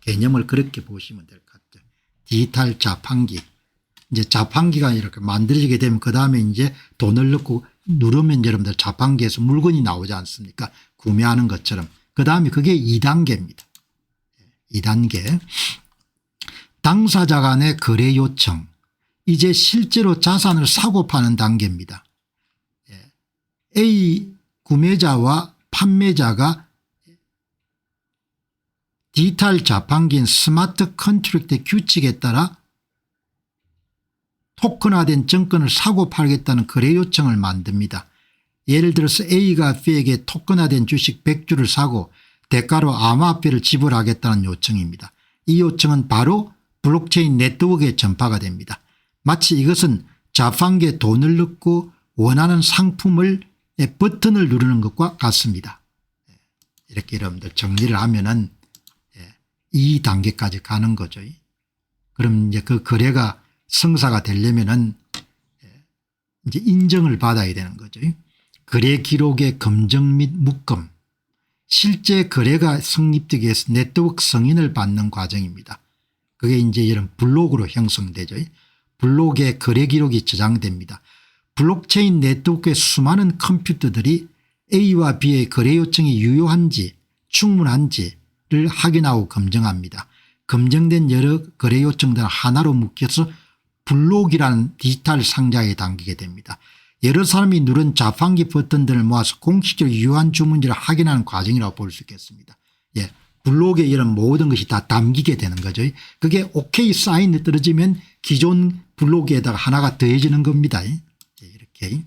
개념을 그렇게 보시면 될 것 같아요. 디지털 자판기. 이제 자판기가 이렇게 만들어지게 되면 그다음에 이제 돈을 넣고 누르면 여러분들 자판기에서 물건이 나오지 않습니까? 구매하는 것처럼. 그다음에 그게 2단계입니다. 2단계. 당사자 간의 거래 요청. 이제 실제로 자산을 사고 파는 단계입니다. A 구매자와 판매자가 디지털 자판기인 스마트 컨트랙트 규칙에 따라 토큰화된 증권을 사고 팔겠다는 거래 요청을 만듭니다. 예를 들어서 A가 B에게 토큰화된 주식 100주를 사고 대가로 암호화폐를 지불하겠다는 요청입니다. 이 요청은 바로 블록체인 네트워크에 전파가 됩니다. 마치 이것은 자판기에 돈을 넣고 원하는 상품을 버튼을 누르는 것과 같습니다. 이렇게 여러분들 정리를 하면은 이 단계까지 가는 거죠. 그럼 이제 그 거래가 성사가 되려면은 이제 인정을 받아야 되는 거죠. 거래 기록의 검증 및 묶음, 실제 거래가 성립되기 위해서 네트워크 승인을 받는 과정입니다. 그게 이제 이런 블록으로 형성되죠. 블록에 거래 기록이 저장됩니다. 블록체인 네트워크의 수많은 컴퓨터들이 A와 B의 거래 요청이 유효한지 충분한지를 확인하고 검증합니다. 검증된 여러 거래 요청들을 하나로 묶여서 블록이라는 디지털 상자에 담기게 됩니다. 여러 사람이 누른 자판기 버튼들을 모아서 공식적으로 유효한 주문지를 확인하는 과정이라고 볼 수 있겠습니다. 블록에 이런 모든 것이 다 담기게 되는 거죠. 그게 OK 사인이 떨어지면 기존 블록에다가 하나가 더해지는 겁니다. 이렇게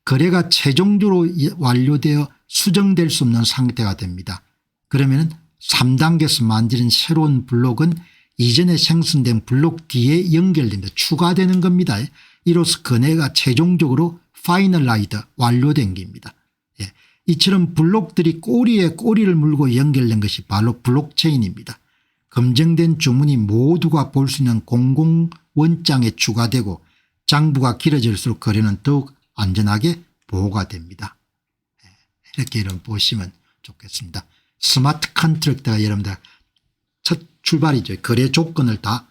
거래가 최종적으로 완료되어 수정될 수 없는 상태가 됩니다. 그러면 3단계에서 만드는 새로운 블록은 이전에 생성된 블록 뒤에 연결됩니다. 추가되는 겁니다. 이로써 거래가 최종적으로 파이널라이드 완료된 겁니다. 이처럼 블록들이 꼬리에 꼬리를 물고 연결된 것이 바로 블록체인입니다. 검증된 주문이 모두가 볼 수 있는 공공 원장에 추가되고 장부가 길어질수록 거래는 더욱 안전하게 보호가 됩니다. 이렇게 여러분 보시면 좋겠습니다. 스마트 컨트랙트가 여러분들 첫 출발이죠. 거래 조건을 다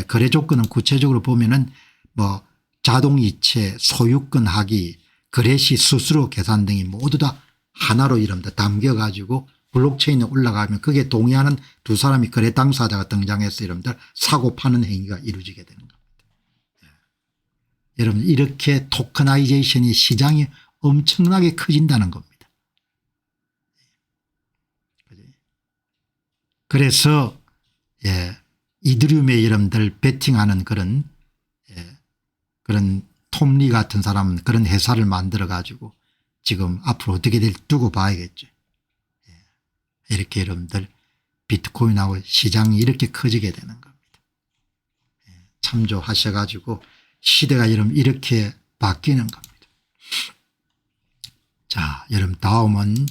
거래 조건은 구체적으로 보면은 뭐 자동이체, 소유권 하기, 거래시 수수료 계산 등이 모두 다 하나로 이럽니다. 담겨 가지고 블록체인에 올라가면 그게 동의하는 두 사람이 거래 당사자가 등장해서 여러분들 사고 파는 행위가 이루어지게 되는 겁니다. 여러분 이렇게 토커나이제이션이 시장이 엄청나게 커진다는 겁니다. 그래서 이더리움에 여러분들 베팅하는 그런 톰리 같은 사람은 그런 회사를 만들어 가지고 지금 앞으로 어떻게 될지 두고 봐야겠죠. 이렇게 여러분들 비트코인하고 시장이 이렇게 커지게 되는 겁니다. 참조하셔 가지고 시대가 여러분 이렇게 바뀌는 겁니다. 자, 여러분 다음은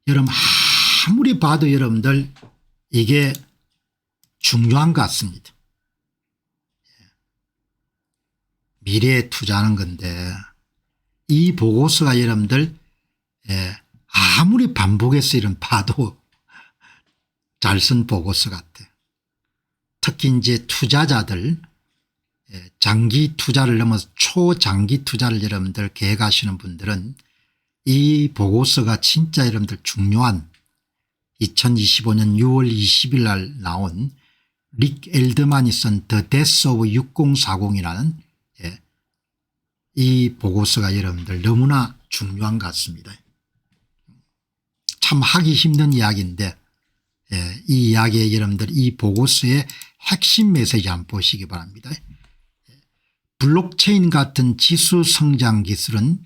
여러분 아무리 봐도 여러분들 이게 중요한 것 같습니다. 미래에 투자하는 건데 이 보고서가 여러분들 아무리 반복해서 이런 봐도 잘 쓴 보고서 같아요. 특히 이제 투자자들 장기 투자를 넘어서 초장기 투자를 여러분들 계획하시는 분들은 이 보고서가 진짜 여러분들 중요한 2025년 6월 20일 날 나온 릭 엘드만이 쓴 The Death of 6040이라는 이 보고서가 여러분들 너무나 중요한 것 같습니다. 참 하기 힘든 이야기인데 이 이야기에 여러분들 이 보고서의 핵심 메시지 한번 보시기 바랍니다. 블록체인 같은 지수 성장 기술은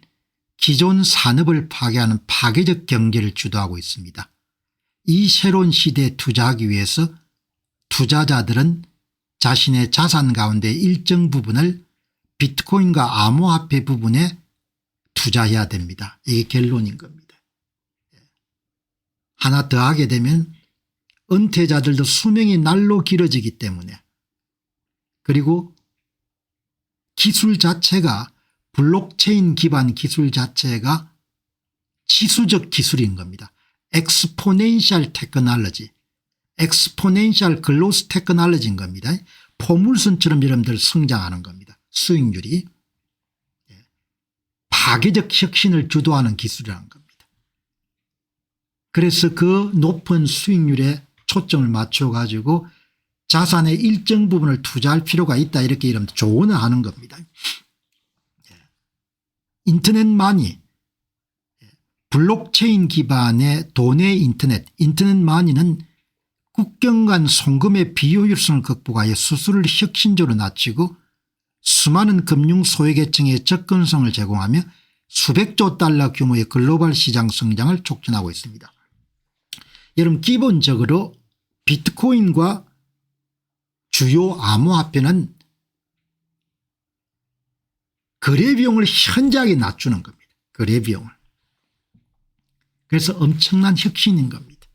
기존 산업을 파괴하는 파괴적 경제를 주도하고 있습니다. 이 새로운 시대에 투자하기 위해서 투자자들은 자신의 자산 가운데 일정 부분을 비트코인과 암호화폐 부분에 투자해야 됩니다. 이게 결론인 겁니다. 하나 더 하게 되면 은퇴자들도 수명이 날로 길어지기 때문에 그리고 기술 자체가 블록체인 기반 기술 자체가 지수적 기술인 겁니다. 엑스포넨셜 테크놀로지, 엑스포넨셜 글로스 테크놀로지인 겁니다. 포물선처럼 여러분들 성장하는 겁니다. 수익률이 파괴적 혁신을 주도하는 기술이라는 겁니다. 그래서 그 높은 수익률에 초점을 맞춰 가지고 자산의 일정 부분을 투자할 필요가 있다 이렇게 조언을 하는 겁니다. 인터넷 마니 블록체인 기반의 도내 인터넷 마니는 국경 간 송금의 비효율성을 극복하여 수수료를 혁신적으로 낮추고 수많은 금융 소외계층에 접근성을 제공하며 수백조 달러 규모의 글로벌 시장 성장을 촉진하고 있습니다. 여러분, 기본적으로 비트코인과 주요 암호화폐는 거래 비용을 현저하게 낮추는 겁니다. 거래 비용을. 그래서 엄청난 혁신인 겁니다.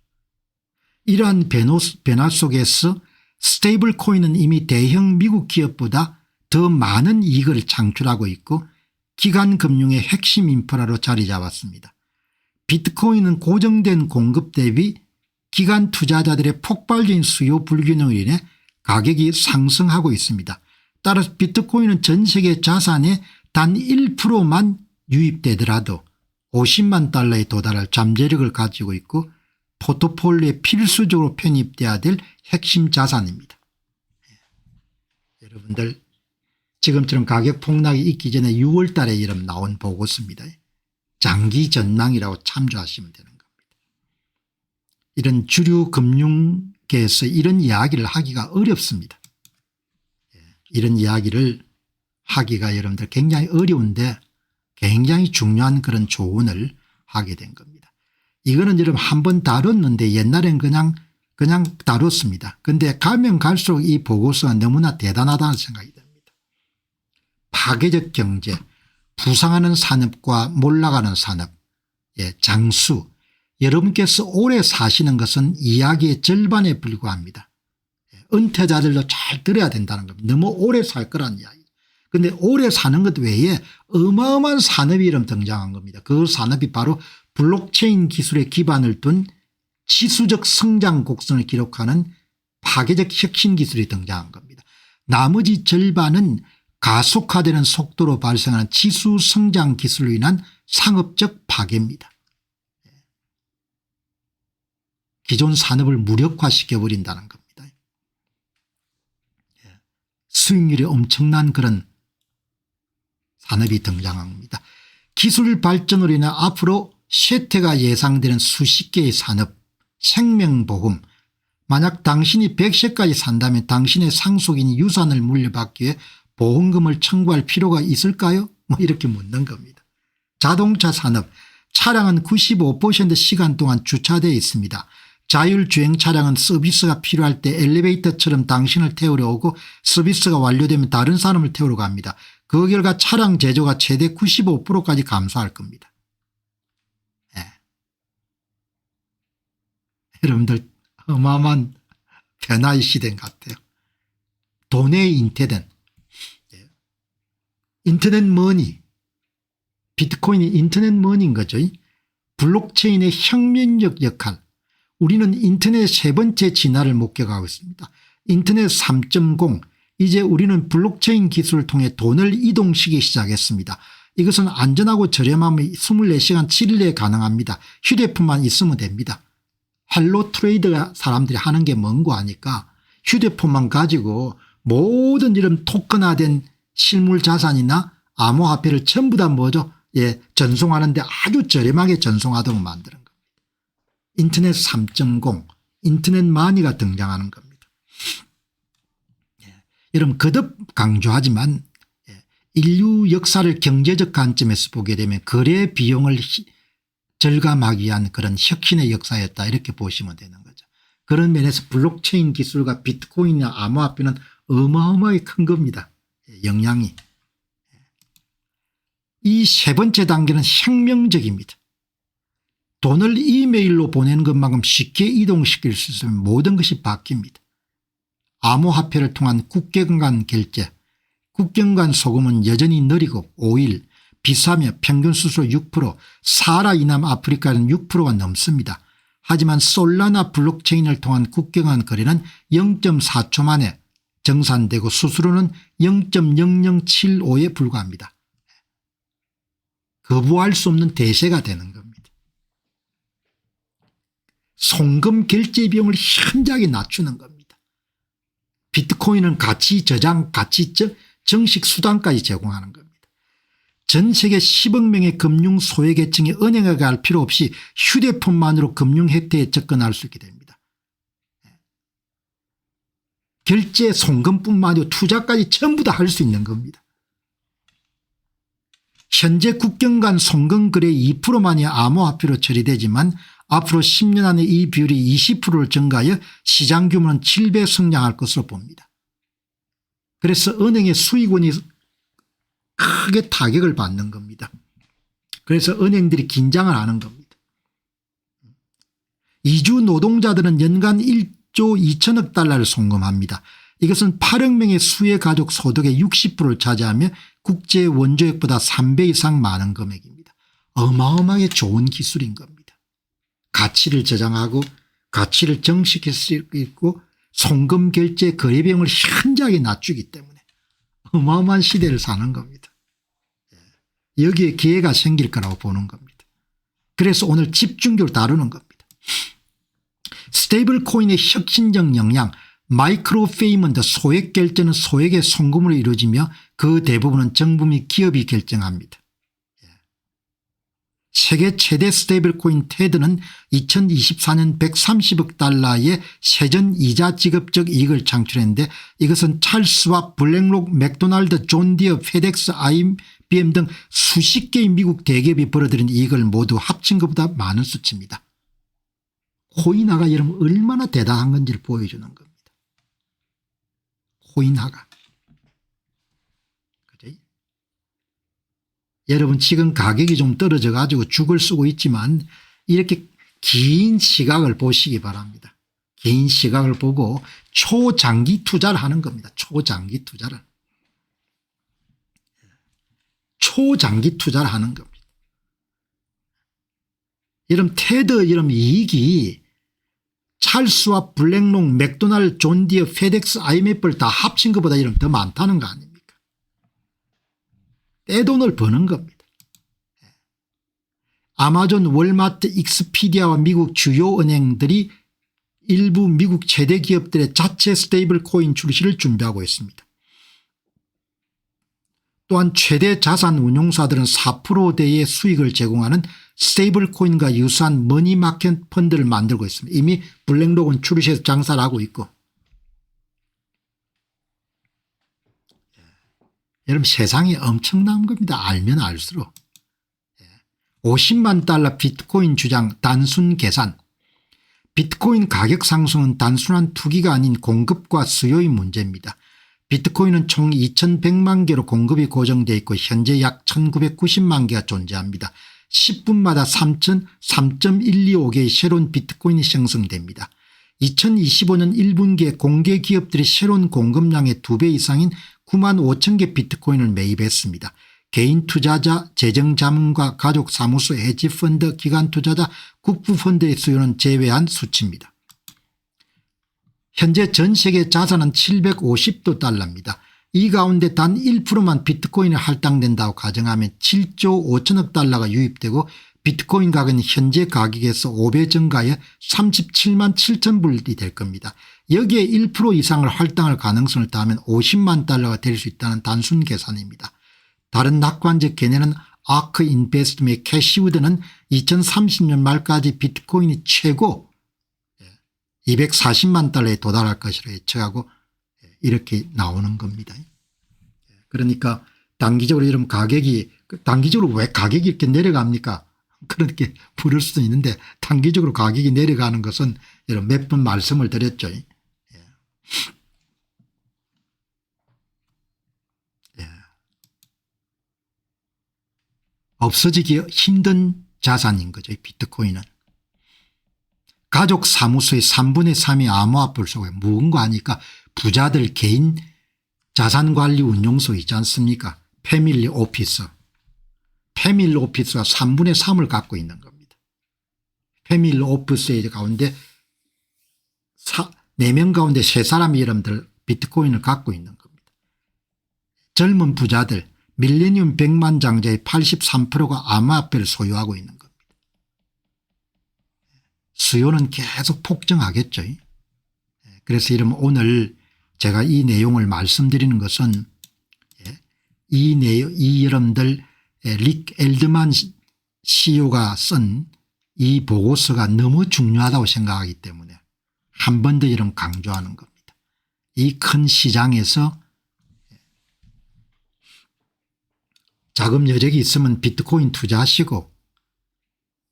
이러한 변화 속에서 스테이블 코인은 이미 대형 미국 기업보다 더 많은 이익을 창출하고 있고 기관 금융의 핵심 인프라로 자리 잡았습니다. 비트코인은 고정된 공급 대비 기관 투자자들의 폭발적인 수요 불균형으로 인해 가격이 상승하고 있습니다. 따라서 비트코인은 전 세계 자산의 단 1%만 유입되더라도 50만 달러에 도달할 잠재력을 가지고 있고 포트폴리오에 필수적으로 편입돼야 될 핵심 자산입니다. 여러분들 지금처럼 가격 폭락이 있기 전에 6월 달에 이름 나온 보고서입니다. 장기 전망이라고 참조하시면 되는 겁니다. 이런 주류 금융계에서 이런 이야기를 하기가 어렵습니다. 이런 이야기를 하기가 여러분들 굉장히 어려운데 굉장히 중요한 그런 조언을 하게 된 겁니다. 이거는 여러분 한번 다뤘는데 옛날엔 그냥 다뤘습니다. 그런데 가면 갈수록 이 보고서가 너무나 대단하다는 생각이 듭니다. 파괴적 경제, 부상하는 산업과 몰락하는 산업, 장수. 여러분께서 오래 사시는 것은 이야기의 절반에 불과합니다. 은퇴자들도 잘 들어야 된다는 겁니다. 너무 오래 살 거란 이야기. 그런데 오래 사는 것 외에 어마어마한 산업이 이름 등장한 겁니다. 그 산업이 바로 블록체인 기술에 기반을 둔 지수적 성장 곡선을 기록하는 파괴적 혁신 기술이 등장한 겁니다. 나머지 절반은 가속화되는 속도로 발생하는 지수 성장 기술로 인한 상업적 파괴입니다. 기존 산업을 무력화시켜버린다는 겁니다. 수익률이 엄청난 그런 산업이 등장한 겁니다. 기술 발전으로 인해 앞으로 쇠퇴가 예상되는 수십 개의 산업, 생명보험, 만약 당신이 100세까지 산다면 당신의 상속인 유산을 물려받기 위해 보험금을 청구할 필요가 있을까요? 뭐 이렇게 묻는 겁니다. 자동차 산업, 차량은 95% 시간 동안 주차되어 있습니다. 자율주행 차량은 서비스가 필요할 때 엘리베이터처럼 당신을 태우러 오고 서비스가 완료되면 다른 사람을 태우러 갑니다. 그 결과 차량 제조가 최대 95%까지 감소할 겁니다. 여러분들 어마어마한 변화의 시대인 것 같아요. 돈의 인터넷, 인터넷 머니, 비트코인이 인터넷 머니인 거죠. 블록체인의 혁명적 역할, 우리는 인터넷의 세 번째 진화를 목격하고 있습니다. 인터넷 3.0, 이제 우리는 블록체인 기술을 통해 돈을 이동시키기 시작했습니다. 이것은 안전하고 저렴하면 24시간 7일 내에 가능합니다. 휴대폰만 있으면 됩니다. 헬로 트레이드가 사람들이 하는 게 뭔고 하니까 휴대폰만 가지고 모든 이런 토큰화된 실물 자산이나 암호화폐를 전부 다 뭐죠? 전송하는데 아주 저렴하게 전송하도록 만드는 겁니다. 인터넷 3.0, 인터넷 마니가 등장하는 겁니다. 여러분 거듭 강조하지만 인류 역사를 경제적 관점에서 보게 되면 거래 비용을 절감하기 위한 그런 혁신의 역사였다 이렇게 보시면 되는 거죠. 그런 면에서 블록체인 기술과 비트코인이나 암호화폐는 어마어마하게 큰 겁니다. 영향이. 이 세 번째 단계는 혁명적입니다. 돈을 이메일로 보내는 것만큼 쉽게 이동시킬 수 있으면 모든 것이 바뀝니다. 암호화폐를 통한 국경 간 결제, 국경 간 소금은 여전히 느리고 오일, 비싸며 평균 수수료 6%, 사하라 이남 아프리카는 6%가 넘습니다. 하지만 솔라나 블록체인을 통한 국경 간 거래는 0.4초 만에 정산되고 수수료는 0.0075에 불과합니다. 거부할 수 없는 대세가 되는 겁니다. 송금 결제 비용을 현저하게 낮추는 겁니다. 비트코인은 가치 저장, 가치 정식 수단까지 제공하는 겁니다. 전 세계 10억 명의 금융 소외계층이 은행에 갈 필요 없이 휴대폰만으로 금융 혜택에 접근할 수 있게 됩니다. 결제 송금뿐만 아니라 투자까지 전부 다 할 수 있는 겁니다. 현재 국경 간 송금 거래 2%만이 암호화폐로 처리되지만 앞으로 10년 안에 이 비율이 20%를 증가하여 시장 규모는 7배 성장할 것으로 봅니다. 그래서 은행의 수익원이 크게 타격을 받는 겁니다. 그래서 은행들이 긴장을 하는 겁니다. 이주 노동자들은 연간 1조 2천억 달러를 송금합니다. 이것은 8억 명의 수혜 가족 소득의 60%를 차지하며 국제 원조액보다 3배 이상 많은 금액입니다. 어마어마하게 좋은 기술인 겁니다. 가치를 저장하고 가치를 정식할 수 있고 송금 결제 거래 비용을 현저하게 낮추기 때문에 어마어마한 시대를 사는 겁니다. 여기에 기회가 생길 거라고 보는 겁니다. 그래서 오늘 집중적으로 다루는 겁니다. 스테이블 코인의 혁신적 역량 마이크로 페이먼트 소액 결제는 소액의 송금으로 이루어지며 그 대부분은 정부 및 기업이 결정합니다. 세계 최대 스테이블 코인 테드는 2024년 130억 달러의 세전 이자 지급적 이익을 창출했는데 이것은 찰스와 블랙록, 맥도날드, 존디어, 페덱스, IBM 등 수십 개의 미국 대기업이 벌어들인 이익을 모두 합친 것보다 많은 수치입니다. 코인화가 여러분 얼마나 대단한 건지를 보여주는 겁니다. 코인화가. 그죠? 여러분 지금 가격이 좀 떨어져 가지고 죽을 쓰고 있지만 이렇게 긴 시각을 보시기 바랍니다. 긴 시각을 보고 초장기 투자를 하는 겁니다. 초장기 투자를. 초장기 투자를 하는 겁니다. 여러분 테드 여러분 이익이 찰스와 블랙록, 맥도날드, 존디어, 페덱스, IMF를 다 합친 것보다 이런 더 많다는 거 아닙니까? 떼돈을 버는 겁니다. 아마존, 월마트, 익스피디아와 미국 주요 은행들이 일부 미국 최대 기업들의 자체 스테이블 코인 출시를 준비하고 있습니다. 또한 최대 자산 운용사들은 4%대의 수익을 제공하는 스테이블 코인과 유사한 머니마켓 펀드를 만들고 있습니다. 이미 블랙록은 출시해서 장사를 하고 있고. 여러분 세상이 엄청난 겁니다. 알면 알수록. 50만 달러 비트코인 주장 단순 계산. 비트코인 가격 상승은 단순한 투기가 아닌 공급과 수요의 문제입니다. 비트코인은 총 2100만 개로 공급이 고정되어 있고 현재 약 1990만 개가 존재합니다. 10분마다 3.125개의 새로운 비트코인이 생성됩니다. 2025년 1분기에 공개 기업들이 새로운 공급량의 2배 이상인 9만 5천 개 비트코인을 매입했습니다. 개인 투자자, 재정자문과 가족 사무소, 헤지펀드, 기관 투자자, 국부펀드의 수요는 제외한 수치입니다. 현재 전 세계 자산은 750조 달러입니다. 이 가운데 단 1%만 비트코인에 할당된다고 가정하면 7조 5천억 달러가 유입되고 비트코인 가격은 현재 가격에서 5배 증가해 37만 7천 불이 될 겁니다. 여기에 1% 이상을 할당할 가능성을 더하면 50만 달러가 될 수 있다는 단순 계산입니다. 다른 낙관적 견해는 아크 인베스트의 캐시우드는 2030년 말까지 비트코인이 최고 240만 달러에 도달할 것이라 예측하고 이렇게 나오는 겁니다. 그러니까 단기적으로 이런 가격이 단기적으로 왜 가격이 이렇게 내려갑니까? 그렇게 부를 수도 있는데 단기적으로 가격이 내려가는 것은 여러분 몇 번 말씀을 드렸죠. 없어지기 힘든 자산인 거죠. 비트코인은. 가족 사무소의 3분의 3이 암호화폐를 쓰고 무언가 하니까 부자들 개인 자산관리 운용소 있지 않습니까? 패밀리 오피스. 패밀리 오피스가 3분의 3을 갖고 있는 겁니다. 패밀리 오피스의 가운데 4명 가운데 3사람의 이름들 비트코인을 갖고 있는 겁니다. 젊은 부자들 밀레니엄 백만장자의 83%가 암호화폐를 소유하고 있는 겁니다. 수요는 계속 폭증하겠죠. 그래서 이러면 오늘 제가 이 내용을 말씀드리는 것은 이 여러분들 릭 엘드만 CEO가 쓴 이 보고서가 너무 중요하다고 생각하기 때문에 한 번 더 이런 강조하는 겁니다. 이 큰 시장에서 자금 여력이 있으면 비트코인 투자하시고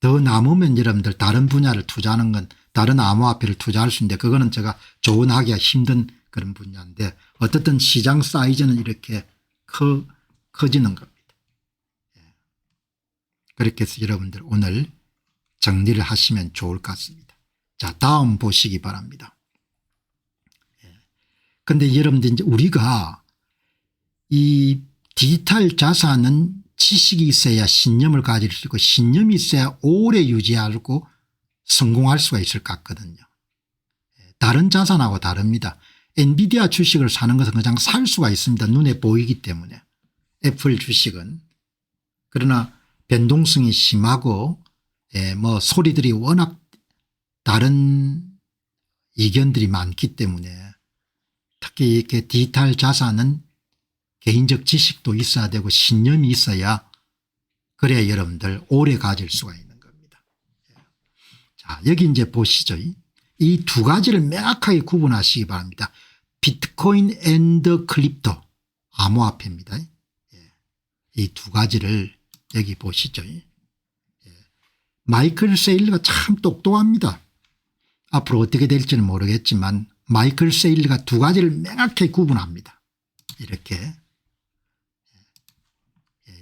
더 남으면 여러분들 다른 분야를 투자하는 건 다른 암호화폐를 투자할 수 있는데 그거는 제가 조언하기가 힘든 그런 분야인데 어떻든 시장 사이즈는 이렇게 커지는 겁니다. 그렇게 해서 여러분들 오늘 정리를 하시면 좋을 것 같습니다. 자, 다음 보시기 바랍니다. 그런데 여러분들 이제 우리가 이 디지털 자산은 지식이 있어야 신념을 가질 수 있고 신념이 있어야 오래 유지하고 성공할 수가 있을 것 같거든요. 다른 자산하고 다릅니다. 엔비디아 주식을 사는 것은 그냥 살 수가 있습니다. 눈에 보이기 때문에. 애플 주식은. 그러나 변동성이 심하고 뭐 소리들이 워낙 다른 의견들이 많기 때문에 특히 이렇게 디지털 자산은 개인적 지식도 있어야 되고 신념이 있어야 그래야 여러분들 오래 가질 수가 있는 겁니다. 자, 여기 이제 보시죠. 이 두 가지를 명확하게 구분하시기 바랍니다. 비트코인 앤드 크립토 암호화폐입니다. 이 두 가지를 여기 보시죠. 마이클 세일러가 참 똑똑합니다. 앞으로 어떻게 될지는 모르겠지만 마이클 세일러가 두 가지를 명확히 구분합니다. 이렇게.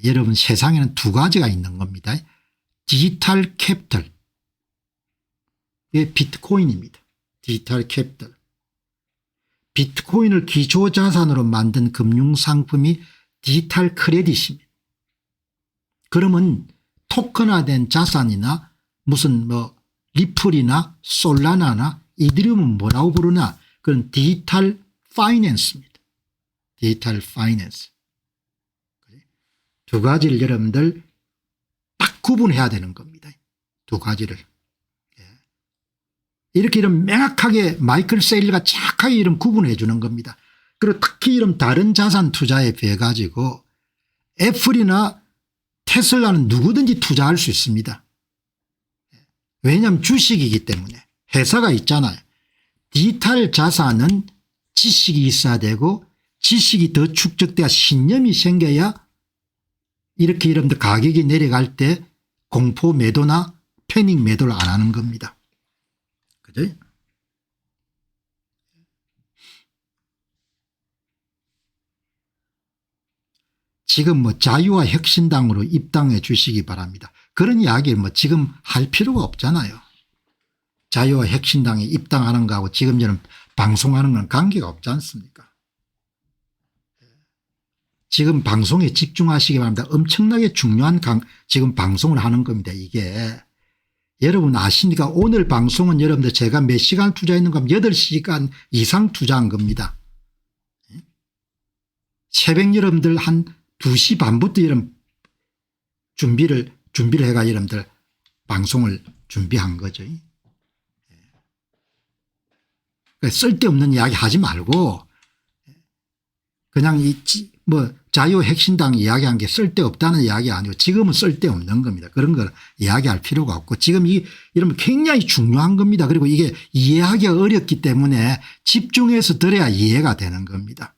여러분 세상에는 두 가지가 있는 겁니다. 디지털 캐피털. 이게 비트코인입니다. 디지털 캐피털. 비트코인을 기초자산으로 만든 금융상품이 디지털 크레딧입니다. 그러면 토큰화된 자산이나 무슨 뭐 리플이나 솔라나나 이들이면 뭐라고 부르나 그건 디지털 파이낸스입니다. 디지털 파이낸스. 두 가지를 여러분들 딱 구분해야 되는 겁니다. 두 가지를. 이렇게 이런 명확하게 마이클 세일러가 정확하게 이런 구분해 주는 겁니다. 그리고 특히 이런 다른 자산 투자에 비해 가지고 애플이나 테슬라는 누구든지 투자할 수 있습니다. 왜냐하면 주식이기 때문에 회사가 있잖아요. 디지털 자산은 지식이 있어야 되고 지식이 더 축적돼야 신념이 생겨야 이렇게 여러분들 가격이 내려갈 때 공포 매도나 패닉 매도를 안 하는 겁니다. 그죠? 지금 뭐 자유와 혁신당으로 입당해 주시기 바랍니다. 그런 이야기 뭐 지금 할 필요가 없잖아요. 자유와 혁신당에 입당하는 거하고 지금 저는 방송하는 건 관계가 없지 않습니까? 지금 방송에 집중하시기 바랍니다. 엄청나게 중요한 지금 방송을 하는 겁니다. 이게 여러분 아십니까? 오늘 방송은 여러분들 제가 몇 시간 투자했는가 하면 8시간 이상 투자한 겁니다. 새벽 여러분들 한 2시 반부터 여러분 준비를 해가 여러분들 방송을 준비한 거죠. 쓸데없는 이야기 하지 말고 그냥 뭐 자유혁신당 이야기한 게 쓸데없다는 이야기 아니고 지금은 쓸데없는 겁니다. 그런 걸 이야기할 필요가 없고 지금 이러면 굉장히 중요한 겁니다. 그리고 이게 이해하기가 어렵기 때문에 집중해서 들어야 이해가 되는 겁니다.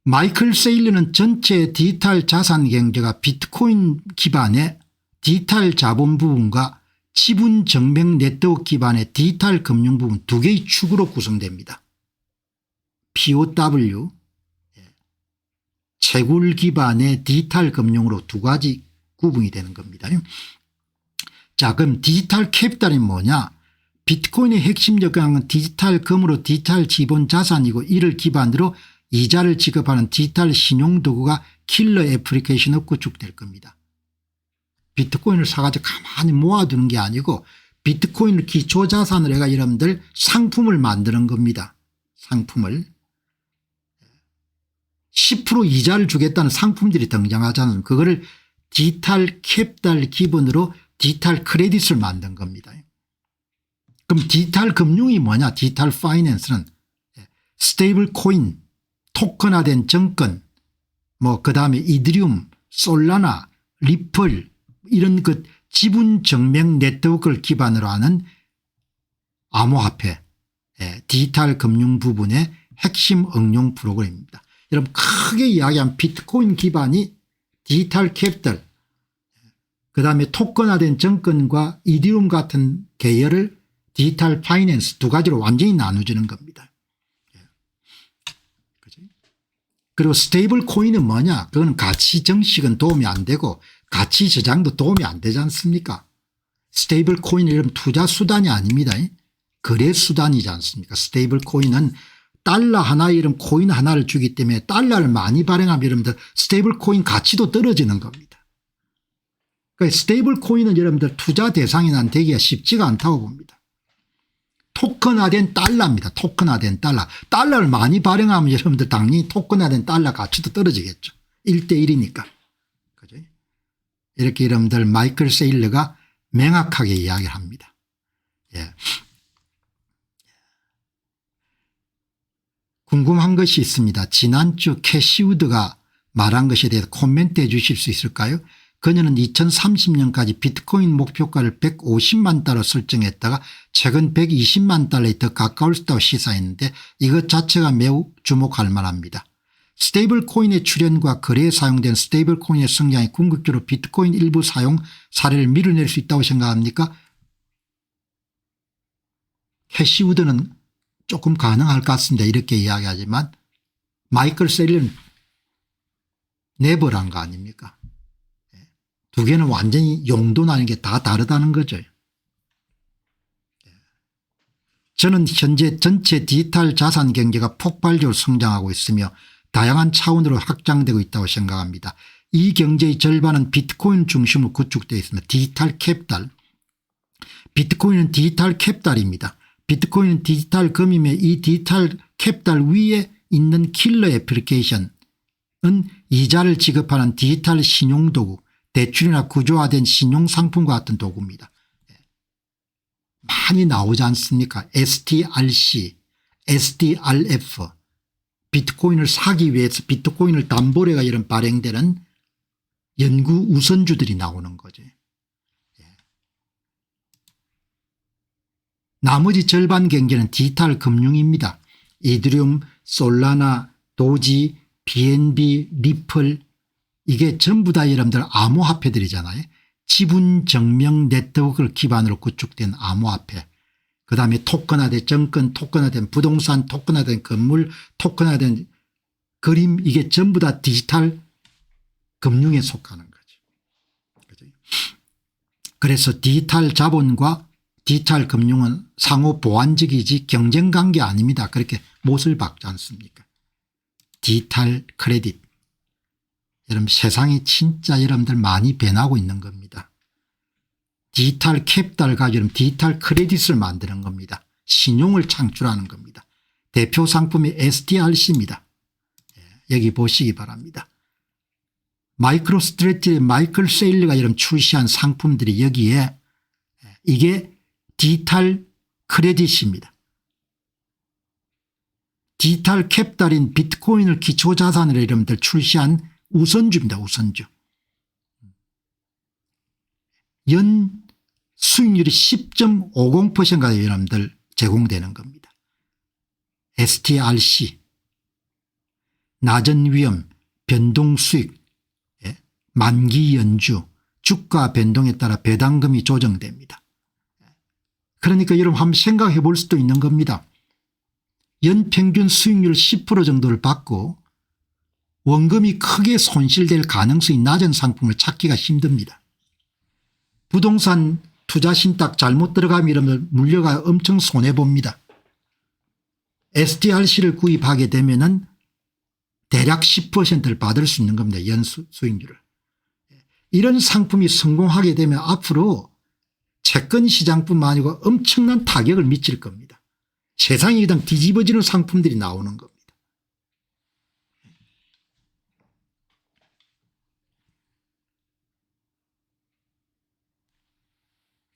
마이클 세일러는 전체 디지털 자산 경제가 비트코인 기반의 디지털 자본 부분과 지분 정맥 네트워크 기반의 디지털 금융 부분 두 개의 축으로 구성됩니다. POW 채굴 기반의 디지털 금융으로 두 가지 구분이 되는 겁니다. 자, 그럼 디지털 캐피탈이 뭐냐? 비트코인의 핵심 역량은 디지털 금으로 디지털 지분 자산이고 이를 기반으로 이자를 지급하는 디지털 신용도구가 킬러 애플리케이션으로 구축될 겁니다. 비트코인을 사가지고 가만히 모아두는 게 아니고 비트코인을 기초자산을 해가 여러분들 상품을 만드는 겁니다. 상품을. 10% 이자를 주겠다는 상품들이 등장하잖아요. 그거를 디지털 캐피탈 기본으로 디지털 크레딧을 만든 겁니다. 그럼 디지털 금융이 뭐냐? 디지털 파이낸스는 스테이블 코인, 토큰화된 정권, 뭐 그다음에 이더리움, 솔라나, 리플 이런 그 지분 증명 네트워크를 기반으로 하는 암호화폐 디지털 금융 부분의 핵심 응용 프로그램입니다. 여러분 크게 이야기한 비트코인 기반이 디지털 캐피털 그다음에 토큰화된 정권과 이더리움 같은 계열을 디지털 파이낸스 두 가지로 완전히 나눠지는 겁니다. 그리고 스테이블 코인은 뭐냐? 그건 가치 정식은 도움이 안 되고 가치 저장도 도움이 안 되지 않습니까? 스테이블 코인은 이런 투자 수단이 아닙니다. 거래 수단이지 않습니까? 스테이블 코인은 달러 하나 이런 코인 하나를 주기 때문에 달러를 많이 발행하면 여러분들 스테이블 코인 가치도 떨어지는 겁니다. 그러니까 스테이블 코인은 여러분들 투자 대상이 난 되기가 쉽지가 않다고 봅니다. 토큰화된 달러입니다. 토큰화된 달러. 달러를 많이 발행하면 여러분들 당연히 토큰화된 달러 가치도 떨어지겠죠. 1대1이니까. 그죠? 이렇게 여러분들 마이클 세일러가 명확하게 이야기를 합니다. 예. 궁금한 것이 있습니다. 지난주 캐시우드가 말한 것에 대해서 코멘트 해 주실 수 있을까요? 그녀는 2030년까지 비트코인 목표가를 150만 달러 설정했다가 최근 120만 달러에 더 가까울 수 있다고 시사했는데 이것 자체가 매우 주목할 만합니다. 스테이블 코인의 출현과 거래에 사용된 스테이블 코인의 성장이 궁극적으로 비트코인 일부 사용 사례를 밀어낼 수 있다고 생각합니까? 캐시우드는 조금 가능할 것 같습니다. 이렇게 이야기하지만 마이클 셀리는 네버란 거 아닙니까? 두 개는 완전히 용도라는 게 다 다르다는 거죠. 저는 현재 전체 디지털 자산 경제가 폭발적으로 성장하고 있으며 다양한 차원으로 확장되고 있다고 생각합니다. 이 경제의 절반은 비트코인 중심으로 구축되어 있습니다. 디지털 캐피탈. 비트코인은 디지털 캐피탈입니다. 비트코인은 디지털 금이며 이 디지털 캐피탈 위에 있는 킬러 애플리케이션은 이자를 지급하는 디지털 신용도구 대출이나 구조화된 신용상품과 같은 도구입니다. 많이 나오지 않습니까? STRC, STRF 비트코인을 사기 위해서 비트코인을 담보로 해가 이런 발행되는 연구 우선주들이 나오는 거죠. 나머지 절반 경제는 디지털 금융입니다. 이더리움, 솔라나, 도지, BNB, 리플 이게 전부 다 여러분들 암호화폐들이잖아요. 지분 증명 네트워크를 기반으로 구축된 암호화폐. 그다음에 토큰화된 정권, 토큰화된 부동산, 토큰화된 건물, 토큰화된 그림 이게 전부 다 디지털 금융에 속하는 거죠. 그래서 디지털 자본과 디지털 금융은 상호 보완적이지 경쟁관계 아닙니다. 그렇게 못을 박지 않습니까? 디지털 크레딧. 여러분 세상이 진짜 여러분들 많이 변하고 있는 겁니다. 디지털 캐피탈을 가지고 디지털 크레딧을 만드는 겁니다. 신용을 창출하는 겁니다. 대표 상품이 STRC입니다. 여기 보시기 바랍니다. 마이크로 스트레치의 마이클 세일러가 여러분 출시한 상품들이 여기에 이게 디지털 크레딧입니다. 디지털 캐피탈인 비트코인을 기초자산으로 여러분들 출시한 우선주입니다. 우선주. 연 수익률이 10.50%가 여러분들 제공되는 겁니다. STRC 낮은 위험 변동 수익 만기 연주 주가 변동에 따라 배당금이 조정됩니다. 그러니까 여러분 한번 생각해 볼 수도 있는 겁니다. 연평균 수익률 10% 정도를 받고 원금이 크게 손실될 가능성이 낮은 상품을 찾기가 힘듭니다. 부동산 투자 신탁 잘못 들어가면 이러면 물려가 엄청 손해봅니다. STRC를 구입하게 되면은 대략 10%를 받을 수 있는 겁니다. 연수 수익률을. 이런 상품이 성공하게 되면 앞으로 채권 시장뿐만 아니고 엄청난 타격을 미칠 겁니다. 세상이 그냥 뒤집어지는 상품들이 나오는 겁니다.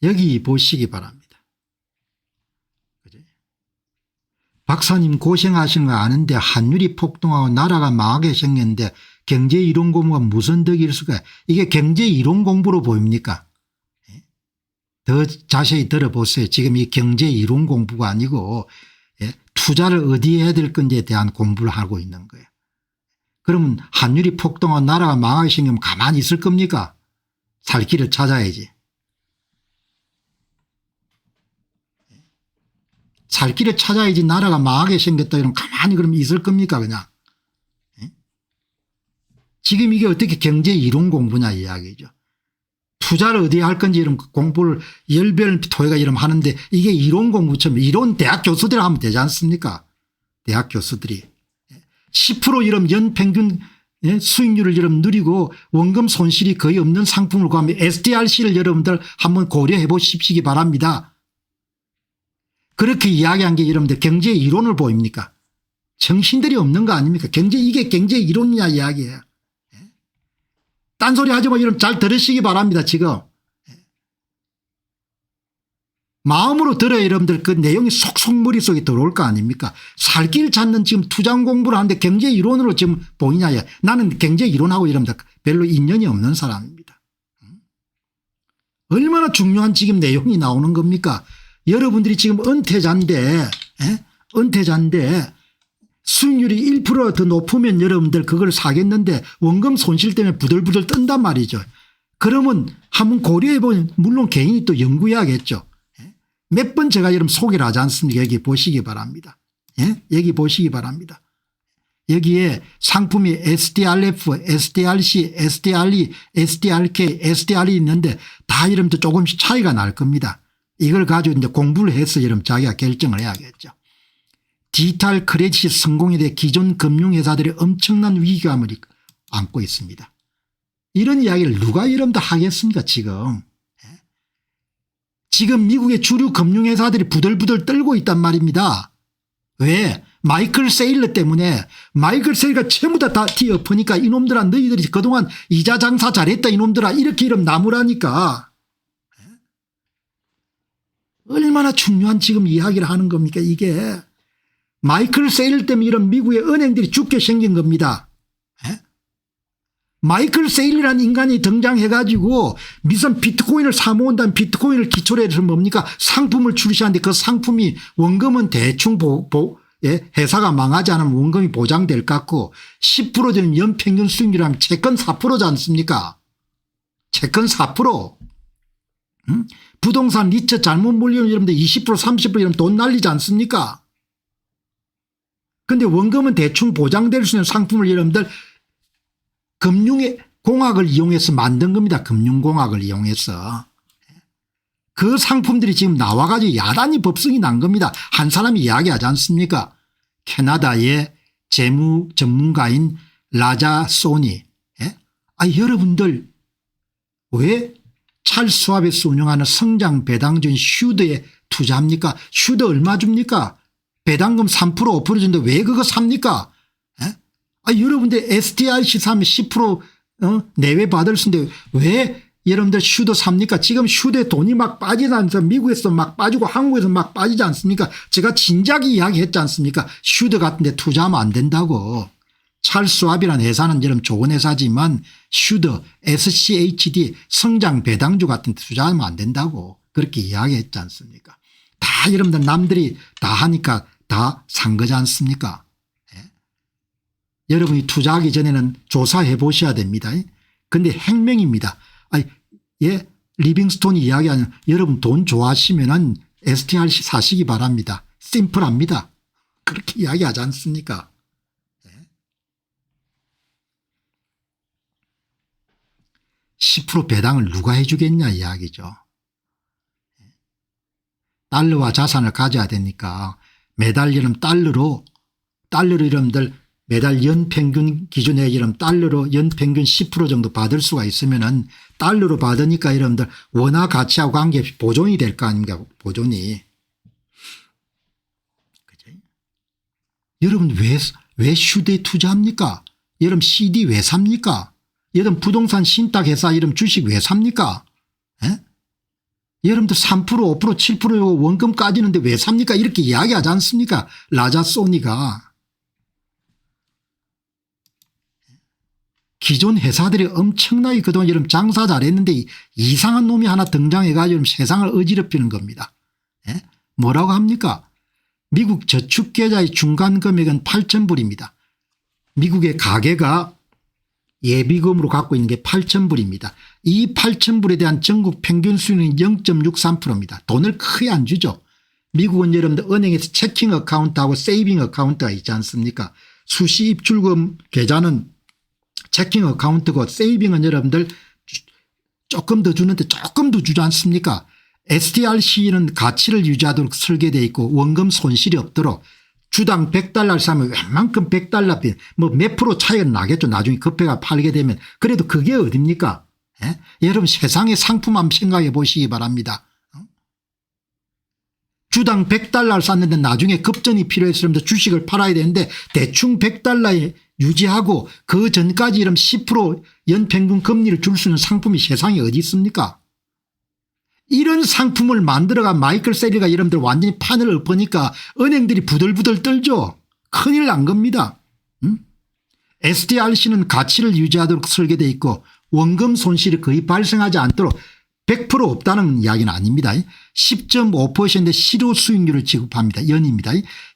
여기 보시기 바랍니다. 그죠? 박사님 고생하신 거 아는데 환율이 폭등하고 나라가 망하게 생겼는데 경제 이론 공부가 무슨 덕이 있을까요? 이게 경제 이론 공부로 보입니까? 더 자세히 들어보세요. 지금 이 경제 이론 공부가 아니고 투자를 어디에 해야 될 건지에 대한 공부를 하고 있는 거예요. 그러면 환율이 폭등하고 나라가 망하게 생기면 가만히 있을 겁니까? 살 길을 찾아야지. 살 길을 찾아야지. 나라가 망하게 생겼다 이러면 가만히 그럼 있을 겁니까 그냥. 지금 이게 어떻게 경제 이론 공부냐 이야기죠. 투자를 어디에 할 건지 이런 공부를 열별 토해가 이름 하는데 이게 이론 공부처럼 이론 대학 교수들이 하면 되지 않습니까? 대학 교수들이 10% 이름 연평균 수익률을 여러분 누리고 원금 손실이 거의 없는 상품을 구하면 SDRC를 여러분들 한번 고려해 보시기 바랍니다. 그렇게 이야기한 게 여러분들 경제 이론을 보입니까? 정신들이 없는 거 아닙니까? 이게 경제 이론이냐 이야기예요. 딴소리 하지 마. 여러분 잘 들으시기 바랍니다. 지금 마음으로 들어야 여러분들 그 내용이 속속 머릿속에 들어올 거 아닙니까? 살 길 찾는 지금 투자 공부를 하는데 경제 이론으로 지금 보이냐. 나는 경제 이론하고 여러분들 별로 인연이 없는 사람입니다. 얼마나 중요한 지금 내용이 나오는 겁니까? 여러분들이 지금 은퇴자인데 수익률이 1% 더 높으면 여러분들 그걸 사겠는데 원금 손실 때문에 부들부들 뜬단 말이죠. 그러면 한번 고려해 보면 물론 개인이 또 연구해야겠죠. 몇 번 제가 여러분 소개를 하지 않습니까? 여기 보시기 바랍니다. 여기 보시기 바랍니다. 여기에 상품이 SDRF, SDRC, SDRE, SDRK, SDR이 있는데 다 여러분들 조금씩 차이가 날 겁니다. 이걸 가지고 이제 공부를 해서 여러분 자기가 결정을 해야겠죠. 디지털 크레딧 성공에 대해 기존 금융회사들이 엄청난 위기감을 안고 있습니다. 이런 이야기를 누가 여러분들 하겠습니까 지금. 지금 미국의 주류 금융회사들이 부들부들 떨고 있단 말입니다. 왜? 마이클 세일러 때문에. 마이클 세일러가 전부 다 뒤엎으니까 이놈들아 너희들이 그동안 이자 장사 잘했다 이놈들아 이렇게 이름 나무라니까. 얼마나 중요한 지금 이야기를 하는 겁니까 이게. 마이클 세일 때문에 이런 미국의 은행들이 죽게 생긴 겁니다. 마이클 세일이라는 인간이 등장해가지고 미선 비트코인을 사모은다면 비트코인을 기초로 해서 뭡니까 상품을 출시하는데 그 상품이 원금은 대충 회사가 망하지 않으면 원금이 보장될 것 같고 10% 되는 연평균 수익률이라면 채권 4%지 않습니까? 채권 4%. 부동산 리처 잘못 몰리면 여러분들 20% 30% 이러면 돈 날리지 않습니까? 근데 원금은 대충 보장될 수 있는 상품을 여러분들 금융의 공학을 이용해서 만든 겁니다. 금융공학을 이용해서. 그 상품들이 지금 나와가지고 야단이 법석이 난 겁니다. 한 사람이 이야기하지 않습니까? 캐나다의 재무 전문가인 라자 소니. 여러분들 왜 찰스 수왑에서 운영하는 성장 배당주인 슈드에 투자합니까? 슈드 얼마 줍니까? 배당금 3% 5% 준데 왜 그거 삽니까? 여러분들 SDRC 사면 10% 내외 받을 수 있는데 왜 여러분들 슈드 삽니까? 지금 슈드에 돈이 막 빠지지 않습니까? 미국에서 막 빠지고 한국에서 막 빠지지 않습니까? 제가 진작에 이야기했지 않습니까? 슈드 같은 데 투자하면 안 된다고. 찰스 수왑이라는 회사는 여러분 좋은 회사지만 슈드 SCHD 성장 배당주 같은 데 투자하면 안 된다고 그렇게 이야기했지 않습니까? 다 여러분들 남들이 다 하니까 다 산 거지 않습니까? 여러분이 투자하기 전에는 조사해 보셔야 됩니다. 그런데 행명입니다. 리빙스톤이 이야기하는 여러분 돈 좋아하시면은 STRC 사시기 바랍니다. 심플합니다. 그렇게 이야기하지 않습니까? 10% 배당을 누가 해 주겠냐 이야기죠. 달러와 자산을 가져야 되니까 매달 여러분 달러로 여러분들 매달 연평균 기준에 여러분 달러로 연평균 10% 정도 받을 수가 있으면은 달러로 받으니까 여러분들 원화 가치하고 관계없이 보존이 될 거 아닙니까? 보존이. 그죠? 여러분 왜 슈드에 투자합니까? 여러분 CD 왜 삽니까? 여러분 부동산 신탁회사 이름 주식 왜 삽니까? 여러분들 3% 5% 7% 원금 까지는데 왜 삽니까? 이렇게 이야기하지 않습니까? 라자 소니가. 기존 회사들이 엄청나게 그동안 여러분 장사 잘했는데 이상한 놈이 하나 등장해 가지고 세상을 어지럽히는 겁니다. 예? 뭐라고 합니까? 미국 저축계좌의 중간 금액은 8,000불입니다. 미국의 가계가 예비금으로 갖고 있는 게 8,000불입니다. 이 8,000불에 대한 전국 평균 수익률은 0.63%입니다. 돈을 크게 안 주죠. 미국은 여러분들 은행에서 체킹 어카운트하고 세이빙 어카운트가 있지 않습니까? 수시 입출금 계좌는 체킹 어카운트고 세이빙은 여러분들 조금 더 주는데 조금 더 주지 않습니까? STRC는 가치를 유지하도록 설계되어 있고 원금 손실이 없도록 주당 $100를 사면 웬만큼 $100 뭐 몇 프로 차이가 나겠죠. 나중에 급해가 팔게 되면. 그래도 그게 어딥니까? 예? 여러분 세상의 상품 한번 생각해 보시기 바랍니다. 주당 $100를 샀는데 나중에 급전이 필요해서 주식을 팔아야 되는데 대충 $100에 유지하고 그 전까지 이런 10% 연평균 금리를 줄 수 있는 상품이 세상에 어디 있습니까? 이런 상품을 만들어가 마이클 셀리가 여러분들 완전히 판을 엎으니까 은행들이 부들부들 떨죠. 큰일 난 겁니다. STRC는 가치를 유지하도록 설계되어 있고 원금 손실이 거의 발생하지 않도록 100% 없다는 이야기는 아닙니다. 10.5%의 실효 수익률을 지급합니다. 연입니다.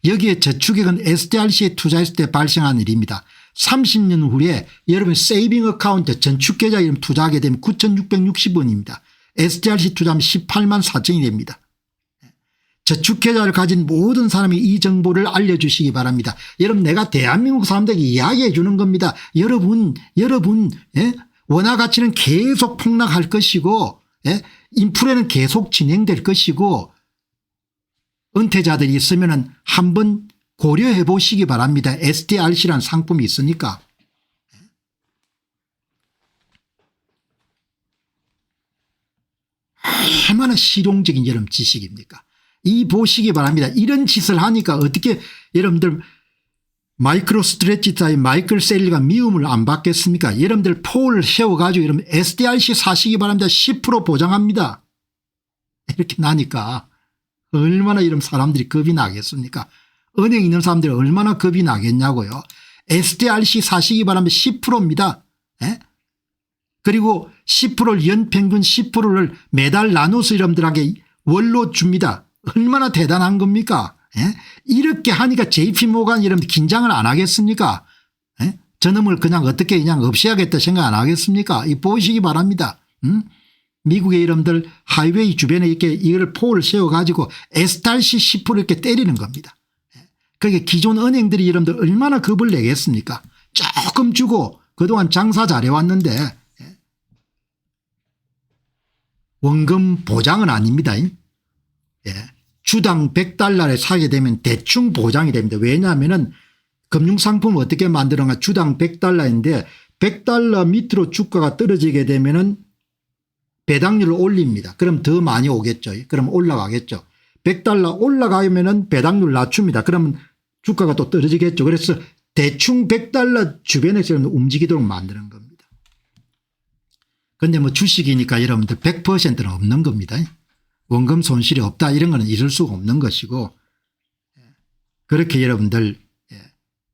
여기에 저축액은 STRC에 투자했을 때 발생한 일입니다. 30년 후에 여러분 세이빙 어카운트 전축계좌에 이름 투자하게 되면 9,660원입니다. STRC 투자하면 18만 4천이 됩니다. 저축계좌를 가진 모든 사람이 이 정보를 알려주시기 바랍니다. 여러분 내가 대한민국 사람들에게 이야기해 주는 겁니다. 여러분 예? 원화 가치는 계속 폭락할 것이고 예? 인플레는 계속 진행될 것이고 은퇴자들이 있으면 한번 고려해 보시기 바랍니다. STRC라는 상품이 있으니까. 얼마나 실용적인 여러분 지식입니까? 이 보시기 바랍니다. 이런 짓을 하니까 어떻게 여러분들 마이크로 스트레치자의 마이클 셀리가 미움을 안 받겠습니까? 여러분들 포를 세워가지고 여러분 STRC 사시기 바랍니다. 10% 보장합니다. 이렇게 나니까 얼마나 이런 사람들이 겁이 나겠습니까? 은행에 있는 사람들이 얼마나 겁이 나겠냐고요. STRC 사시기 바랍니다. 10%입니다. 예? 그리고 10%를 연평균 10%를 매달 나눠서 여러분들에게 월로 줍니다. 얼마나 대단한 겁니까? 예? 이렇게 하니까 JP모간 여러분들 긴장을 안 하겠습니까? 예? 저놈을 그냥 어떻게 그냥 없애야겠다 생각 안 하겠습니까? 이 보시기 바랍니다. 미국의 여러분들 하이웨이 주변에 이렇게 이걸 포를 세워가지고 STRC 10% 이렇게 때리는 겁니다. 그게 기존 은행들이 여러분들 얼마나 겁을 내겠습니까? 조금 주고 그동안 장사 잘해왔는데 원금 보장은 아닙니다. 예. 주당 $100에 사게 되면 대충 보장이 됩니다. 왜냐하면 금융상품을 어떻게 만드는가 주당 $100인데 $100 밑으로 주가가 떨어지게 되면 배당률을 올립니다. 그럼 더 많이 오겠죠. 그럼 올라가겠죠. $100 올라가면 배당률 낮춥니다. 그러면 주가가 또 떨어지겠죠. 그래서 대충 $100 주변에서 움직이도록 만드는 겁니다. 그런데 뭐 주식이니까 여러분들 100%는 없는 겁니다. 원금 손실이 없다 이런 거는 있을 수가 없는 것이고 그렇게 여러분들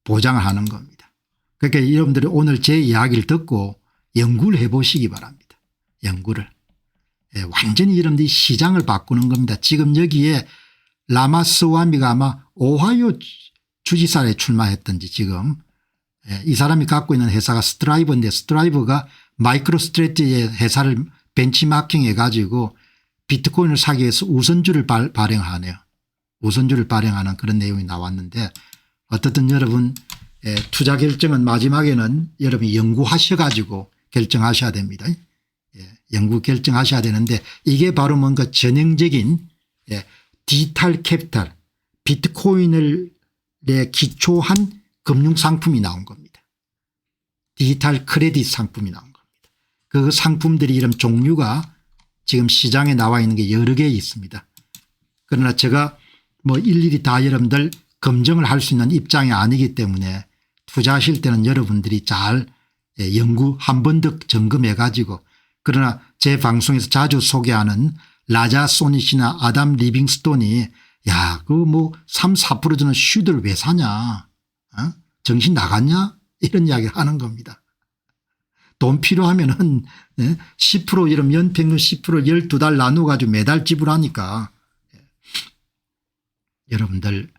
보장을 하는 겁니다. 그러니까 여러분들이 오늘 제 이야기를 듣고 연구를 해 보시기 바랍니다. 연구를. 완전히 여러분들이 시장을 바꾸는 겁니다. 지금 여기에 라마스와미가 아마 오하이오 주지사에 출마했던지 지금 이 사람이 갖고 있는 회사가 스트라이버인데 스트라이버가 마이크로 스트레치의 회사를 벤치마킹 해가지고 비트코인을 사기 위해서 우선주를 발행하네요. 우선주를 발행하는 그런 내용이 나왔는데 어떻든 여러분 투자 결정은 마지막에는 여러분이 연구하셔가지고 결정하셔야 됩니다. 연구 결정하셔야 되는데 이게 바로 뭔가 전형적인 디지털 캐피탈 비트코인을 기초한 금융상품이 나온 겁니다. 디지털 크레딧 상품이 나온 겁니다. 그 상품들이 이런 종류가 지금 시장에 나와 있는 게 여러 개 있습니다. 그러나 제가 뭐 일일이 다 여러분들 검증을 할 수 있는 입장이 아니기 때문에 투자하실 때는 여러분들이 잘 연구 한 번 더 점검해 가지고 그러나 제 방송에서 자주 소개하는 라자 소닛이나 아담 리빙스톤이 야, 그 뭐 3, 4% 주는 슈드를 왜 사냐? 정신 나갔냐? 이런 이야기를 하는 겁니다. 돈 필요하면은 10% 이런 연평균 10% 12달 나누어 가지고 매달 지불하니까 여러분들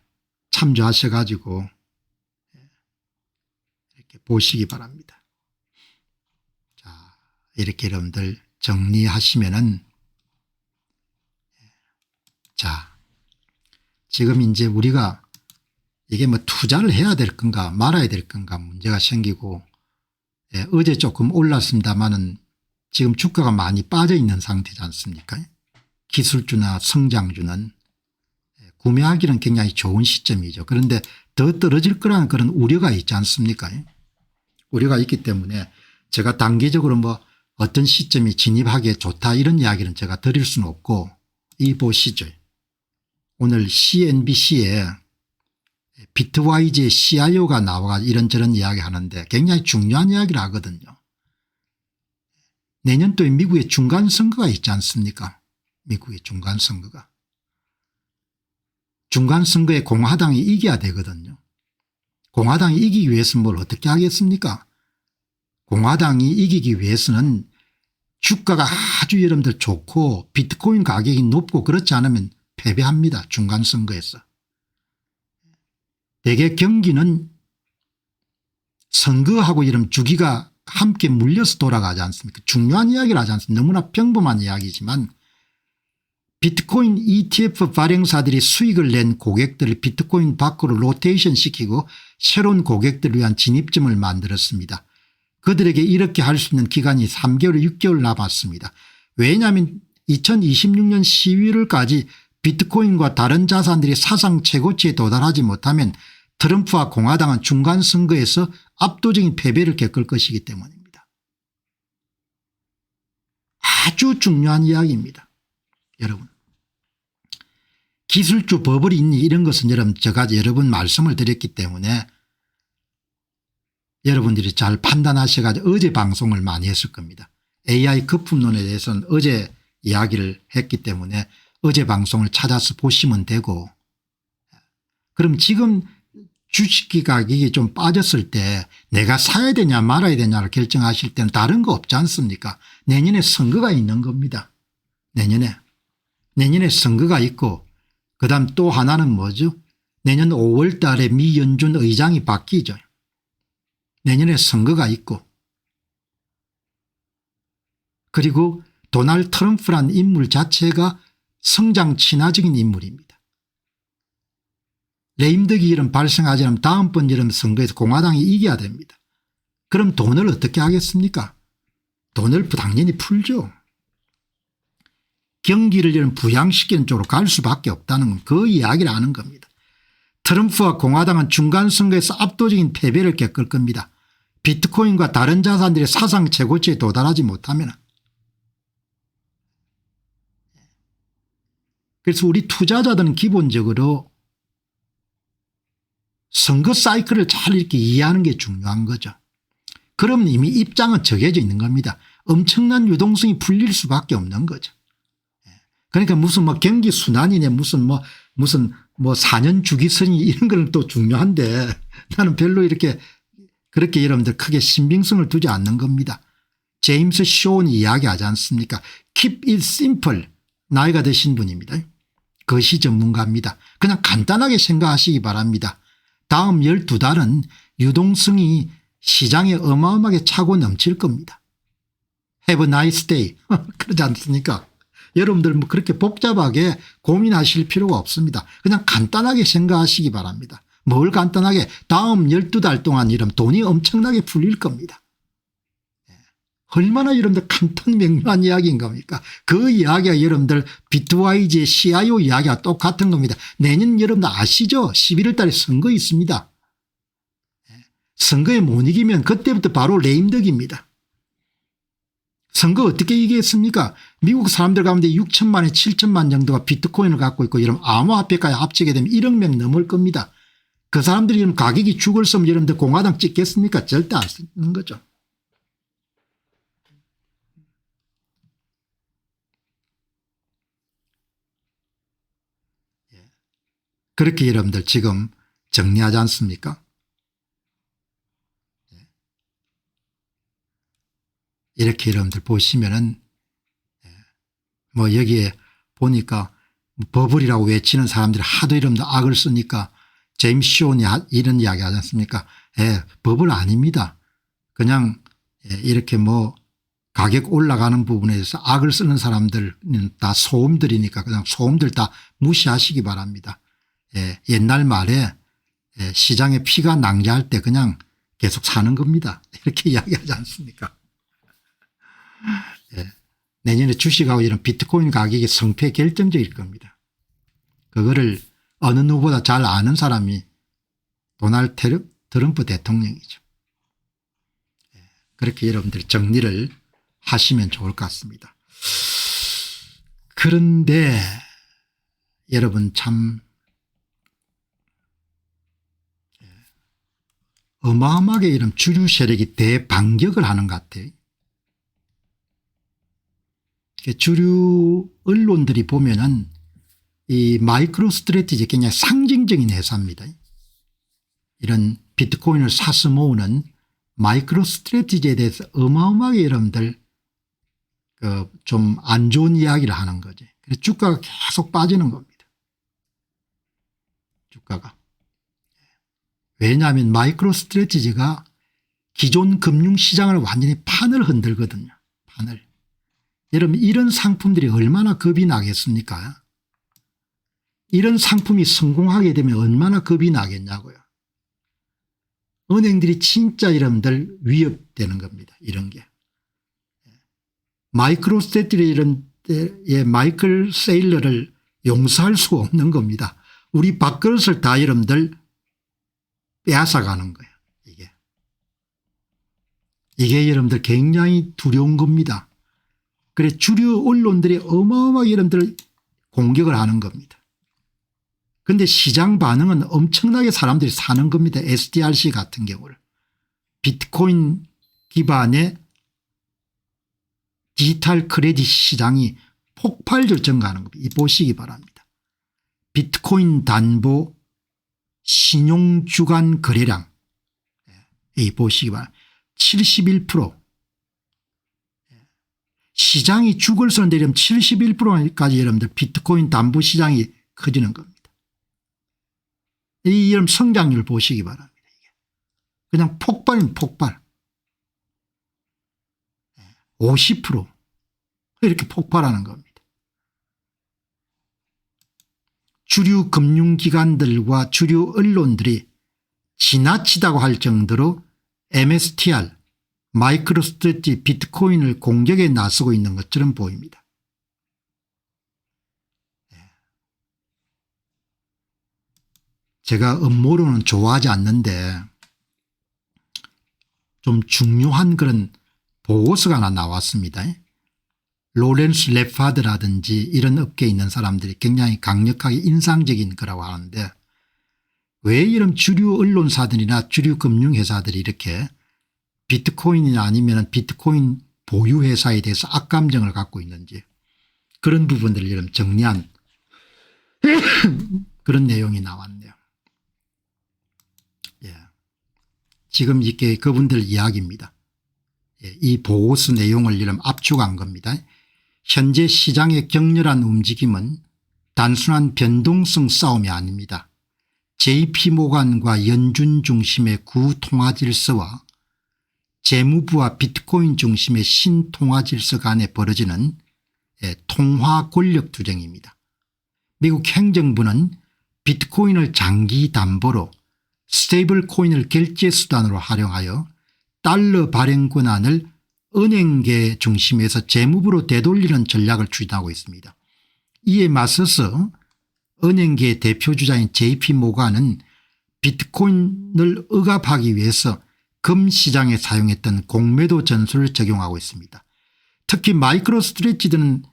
참조하셔 가지고 이렇게 보시기 바랍니다. 자, 이렇게 여러분들 정리하시면은 자, 지금 이제 우리가 이게 뭐 투자를 해야 될 건가 말아야 될 건가 문제가 생기고 어제 조금 올랐습니다마는 지금 주가가 많이 빠져 있는 상태지 않습니까? 기술주나 성장주는 구매하기는 굉장히 좋은 시점이죠. 그런데 더 떨어질 거라는 그런 우려가 있지 않습니까? 우려가 있기 때문에 제가 단기적으로 뭐 어떤 시점이 진입하기에 좋다 이런 이야기는 제가 드릴 수는 없고 이 보시죠. 오늘 CNBC에 비트와이즈의 CIO가 나와 이런저런 이야기 하는데 굉장히 중요한 이야기를 하거든요. 내년도에 미국의 중간선거가 있지 않습니까? 미국의 중간선거가. 중간선거에 공화당이 이겨야 되거든요. 공화당이 이기기 위해서는 뭘 어떻게 하겠습니까? 공화당이 이기기 위해서는 주가가 아주 여러분들 좋고 비트코인 가격이 높고 그렇지 않으면 패배합니다. 중간선거에서. 대개 경기는 선거하고 이런 주기가 함께 물려서 돌아가지 않습니까? 중요한 이야기를 하지 않습니까? 너무나 평범한 이야기지만 비트코인 ETF 발행사들이 수익을 낸 고객들을 비트코인 밖으로 로테이션 시키고 새로운 고객들을 위한 진입점을 만들었습니다. 그들에게 이렇게 할 수 있는 기간이 3개월 6개월 남았습니다. 왜냐하면 2026년 11월까지 비트코인과 다른 자산들이 사상 최고치에 도달하지 못하면 트럼프와 공화당은 중간선거에서 압도적인 패배를 겪을 것이기 때문입니다. 아주 중요한 이야기입니다. 여러분 기술주 버블이 있니 이런 것은 여러분 제가 여러 번 말씀을 드렸기 때문에 여러분들이 잘 판단하셔가지고 어제 방송을 많이 했을 겁니다. AI 거품론에 대해서는 어제 이야기를 했기 때문에 어제 방송을 찾아서 보시면 되고 그럼 지금 주식 가격이 좀 빠졌을 때 내가 사야 되냐 말아야 되냐를 결정하실 때는 다른 거 없지 않습니까? 내년에 선거가 있는 겁니다. 내년에 선거가 있고 그다음 또 하나는 뭐죠? 내년 5월 달에 미 연준 의장이 바뀌죠. 내년에 선거가 있고 그리고 도널드 트럼프란 인물 자체가 성장 친화적인 인물입니다. 레임덕이 이런 발생하지 않으면 다음번 이런 선거에서 공화당이 이겨야 됩니다. 그럼 돈을 어떻게 하겠습니까? 돈을 당연히 풀죠. 경기를 이런 부양시키는 쪽으로 갈 수밖에 없다는 건 그 이야기를 하는 겁니다. 트럼프와 공화당은 중간선거에서 압도적인 패배를 겪을 겁니다. 비트코인과 다른 자산들이 사상 최고치에 도달하지 못하면. 그래서 우리 투자자들은 기본적으로 선거 사이클을 잘 이렇게 이해하는 게 중요한 거죠. 그럼 이미 입장은 정해져 있는 겁니다. 엄청난 유동성이 풀릴 수밖에 없는 거죠. 그러니까 무슨 뭐 경기 순환이네 무슨 4년 주기선이 이런 건 또 중요한데 나는 별로 이렇게 그렇게 여러분들 크게 신빙성을 두지 않는 겁니다. 제임스 쇼온이 이야기하지 않습니까? Keep it simple. 나이가 드신 분입니다. 거시 전문가입니다. 그냥 간단하게 생각하시기 바랍니다. 다음 12달은 유동성이 시장에 어마어마하게 차고 넘칠 겁니다. Have a nice day. 그러지 않습니까? 여러분들 뭐 그렇게 복잡하게 고민하실 필요가 없습니다. 그냥 간단하게 생각하시기 바랍니다. 뭘 간단하게 다음 12달 동안 이러면 돈이 엄청나게 풀릴 겁니다. 얼마나 여러분들 간단 명료한 이야기인 겁니까? 그 이야기가 여러분들 비트와이즈의 CIO 이야기가 똑같은 겁니다. 내년 여러분들 아시죠? 11월 달에 선거 있습니다. 선거에 못 이기면 그때부터 바로 레임덕입니다. 선거 어떻게 이기겠습니까? 미국 사람들 가운데 6천만에 7천만 정도가 비트코인을 갖고 있고 이런 암호화폐까지 합치게 되면 1억 명 넘을 겁니다. 그 사람들이 이런 가격이 죽을 서면 여러분들 공화당 찍겠습니까? 절대 안 쓰는 거죠. 그렇게 여러분들 지금 정리하지 않습니까? 이렇게 여러분들 보시면은 뭐 여기에 보니까 버블이라고 외치는 사람들이 하도 이름도 악을 쓰니까 제임스 쇼니 이런 이야기 하지 않습니까? 버블 아닙니다. 그냥 이렇게 뭐 가격 올라가는 부분에 대해서 악을 쓰는 사람들은 다 소음들이니까 그냥 소음들 다 무시하시기 바랍니다. 옛날 말에 시장에 피가 낭자할 때 그냥 계속 사는 겁니다. 이렇게 이야기하지 않습니까? 내년에 주식하고 이런 비트코인 가격이 성패 결정적일 겁니다. 그거를 어느 누구보다 잘 아는 사람이 도널드 트럼프 대통령이죠. 그렇게 여러분들이 정리를 하시면 좋을 것 같습니다. 그런데 여러분 참 어마어마하게 이런 주류 세력이 대반격을 하는 것 같아요. 주류 언론들이 보면은 이 마이크로 스트래티지 굉장히 상징적인 회사입니다. 이런 비트코인을 사서 모으는 마이크로 스트래티지에 대해서 어마어마하게 여러분들 좀 안 좋은 이야기를 하는 거죠. 그래서 주가가 계속 빠지는 겁니다. 주가가. 왜냐하면 마이크로 스트래티지가 기존 금융시장을 완전히 판을 흔들거든요. 판을. 여러분 이런 상품들이 얼마나 겁이 나겠습니까? 이런 상품이 성공하게 되면 얼마나 겁이 나겠냐고요. 은행들이 진짜 여러분들 위협되는 겁니다. 이런 게. 마이크로 스트래티지 이런 때에 마이클 세일러를 용서할 수가 없는 겁니다. 우리 밥그릇을 다 여러분들 빼앗아가는 거예요. 이게 여러분들 굉장히 두려운 겁니다. 그래 주류 언론들이 어마어마하게 여러분들 공격을 하는 겁니다. 그런데 시장 반응은 엄청나게 사람들이 사는 겁니다. SDRC 같은 경우를. 비트코인 기반의 디지털 크레딧 시장이 폭발적으로 증가하는 겁니다. 이 보시기 바랍니다. 비트코인 담보 신용주간 거래량 이 보시기 바랍니다. 71% 시장이 죽을 서는데 71%까지 여러분들 비트코인 담보 시장이 커지는 겁니다. 이 여러분 성장률 보시기 바랍니다. 그냥 폭발인 폭발. 50% 이렇게 폭발하는 겁니다. 주류 금융기관들과 주류 언론들이 지나치다고 할 정도로 MSTR 마이크로 스트래티지 비트코인을 공격에 나서고 있는 것처럼 보입니다. 제가 음모론은 좋아하지 않는데 좀 중요한 그런 보고서가 하나 나왔습니다. 로렌스 레파드라든지 이런 업계에 있는 사람들이 굉장히 강력하게 인상적인 거라고 하는데 왜 이런 주류 언론사들이나 주류 금융회사들이 이렇게 비트코인이나 아니면 비트코인 보유회사에 대해서 악감정을 갖고 있는지 그런 부분들을 이런 정리한 그런 내용이 나왔네요. 지금 이게 그분들 이야기입니다. 이 보고서 내용을 이런 압축한 겁니다. 현재 시장의 격렬한 움직임은 단순한 변동성 싸움이 아닙니다. JP모간과 연준 중심의 구통화질서와 재무부와 비트코인 중심의 신통화질서 간에 벌어지는 통화 권력 투쟁입니다. 미국 행정부는 비트코인을 장기 담보로 스테이블 코인을 결제 수단으로 활용하여 달러 발행 권한을 은행계 중심에서 재무부로 되돌리는 전략을 추진하고 있습니다. 이에 맞서서 은행계 대표주자인 JP모간은 비트코인을 억압하기 위해서 금시장에 사용했던 공매도 전술을 적용하고 있습니다. 특히 마이크로 스트래티지는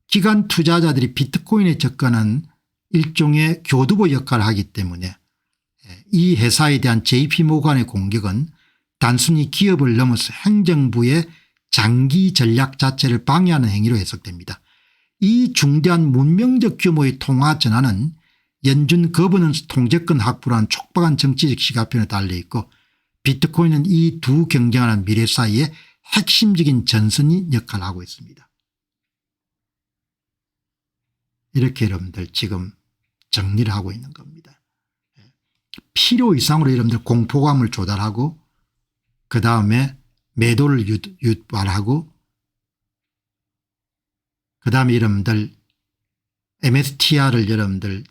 기관 투자자들이 비트코인에 접근한 일종의 교두보 역할을 하기 때문에 이 회사에 대한 JP모간의 공격은 단순히 기업을 넘어서 행정부의 장기 전략 자체를 방해하는 행위로 해석됩니다. 이 중대한 문명적 규모의 통화 전환은 연준 거버넌스 통제권 확보라는 촉박한 정치적 시각편에 달려 있고 비트코인은 이 두 경쟁하는 미래 사이에 핵심적인 전선이 역할을 하고 있습니다. 이렇게 여러분들 지금 정리를 하고 있는 겁니다. 필요 이상으로 여러분들 공포감을 조달하고 그다음에 매도를 유발하고 그다음에 여러분들 MSTR을 여러분들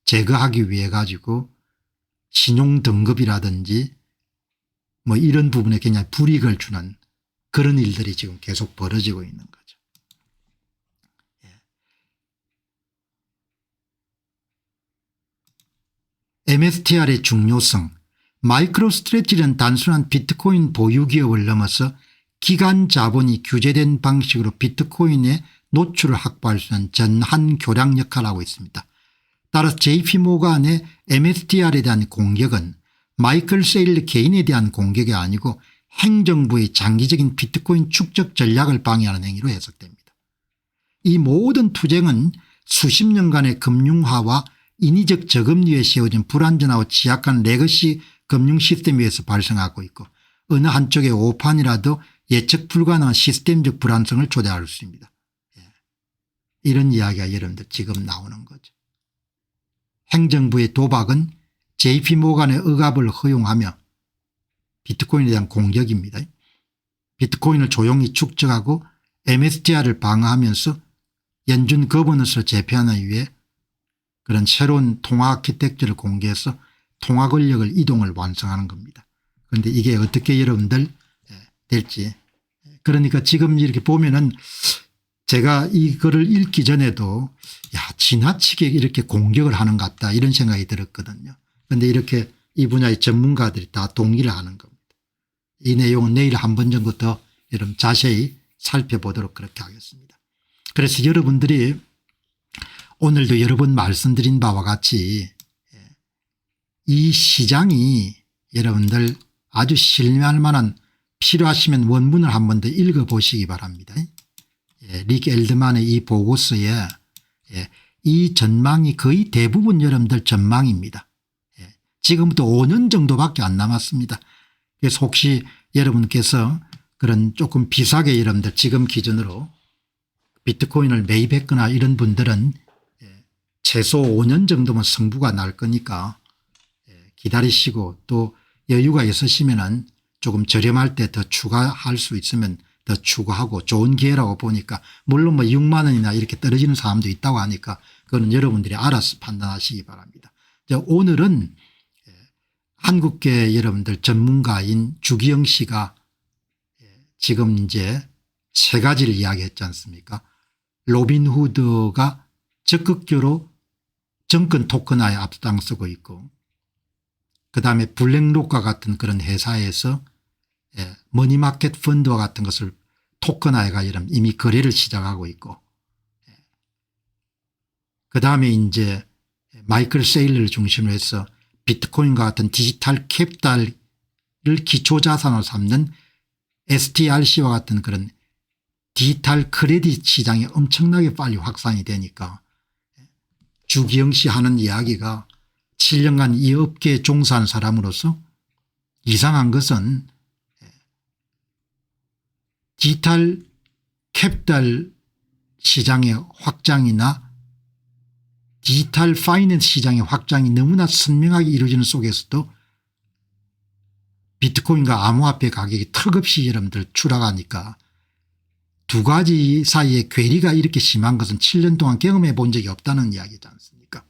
제거하기 위해 가지고 신용 등급이라든지 뭐 이런 부분에 굉장히 불이익을 주는 그런 일들이 지금 계속 벌어지고 있는 거죠. MSTR의 중요성, 마이크로 스트레치는 단순한 비트코인 보유 기업을 넘어서 기관 자본이 규제된 방식으로 비트코인의 노출을 확보할 수 있는 전한 교량 역할을 하고 있습니다. 따라서 JP모간의 MSTR에 대한 공격은 마이클 세일러 개인에 대한 공격이 아니고 행정부의 장기적인 비트코인 축적 전략을 방해하는 행위로 해석됩니다. 이 모든 투쟁은 수십 년간의 금융화와 인위적 저금리에 세워진 불안전하고 취약한 레거시 금융 시스템 위에서 발생하고 있고 어느 한쪽의 오판이라도 예측 불가능한 시스템적 불안성을 초래할 수 있습니다. 이런 이야기가 여러분들 지금 나오는 거죠. 행정부의 도박은 JP모간의 억압을 허용하며 비트코인에 대한 공격입니다. 비트코인을 조용히 축적하고 MSTR을 방어하면서 연준 거버넌스를 재편하기 위해 그런 새로운 통화 아키텍처를 공개해서 통화 권력을 이동을 완성하는 겁니다. 그런데 이게 어떻게 여러분들 될지, 그러니까 지금 이렇게 보면은 제가 이거를 읽기 전에도 야 지나치게 이렇게 공격을 하는 것 같다 이런 생각이 들었거든요. 그런데 이렇게 이 분야의 전문가들이 다 동의를 하는 겁니다. 이 내용은 내일 한 번 정도 더 여러분 자세히 살펴보도록 그렇게 하겠습니다. 그래서 여러분들이 오늘도 여러 번 말씀드린 바와 같이 이 시장이 여러분들 아주 신뢰할 만한, 필요하시면 원문을 한 번 더 읽어보시기 바랍니다. 릭 엘드만의 이 보고서에 이 전망이 거의 대부분 여러분들 전망입니다. 지금부터 5년 정도밖에 안 남았습니다. 그래서 혹시 여러분께서 그런 조금 비싸게 여러분들 지금 기준으로 비트코인을 매입했거나 이런 분들은 최소 5년 정도면 성부가 날 거니까 기다리시고 또 여유가 있으시면 조금 저렴할 때 더 추가할 수 있으면 더 추가하고 좋은 기회라고 보니까, 물론 뭐 6만 원이나 이렇게 떨어지는 사람도 있다고 하니까 그거는 여러분들이 알아서 판단하시기 바랍니다. 오늘은 한국계 여러분들 전문가인 주기영 씨가 지금 이제 세 가지를 이야기했지 않습니까? 로빈후드가 적극적으로 정권 토큰화에 앞장서고 있고, 그다음에 블랙록과 같은 그런 회사에서 머니마켓 펀드와 같은 것을 토큰화해가 이미 거래를 시작하고 있고, 그다음에 이제 마이클 세일러를 중심으로 해서 비트코인과 같은 디지털 캐피탈을 기초자산으로 삼는 STRC와 같은 그런 디지털 크레딧 시장이 엄청나게 빨리 확산이 되니까 주기영 씨 하는 이야기가 7년간 이 업계에 종사한 사람으로서 이상한 것은 디지털 캐피탈 시장의 확장이나 디지털 파이낸스 시장의 확장이 너무나 선명하게 이루어지는 속에서도 비트코인과 암호화폐 가격이 턱없이 여러분들 추락하니까 두 가지 사이에 괴리가 이렇게 심한 것은 7년 동안 경험해 본 적이 없다는 이야기지 않습니까?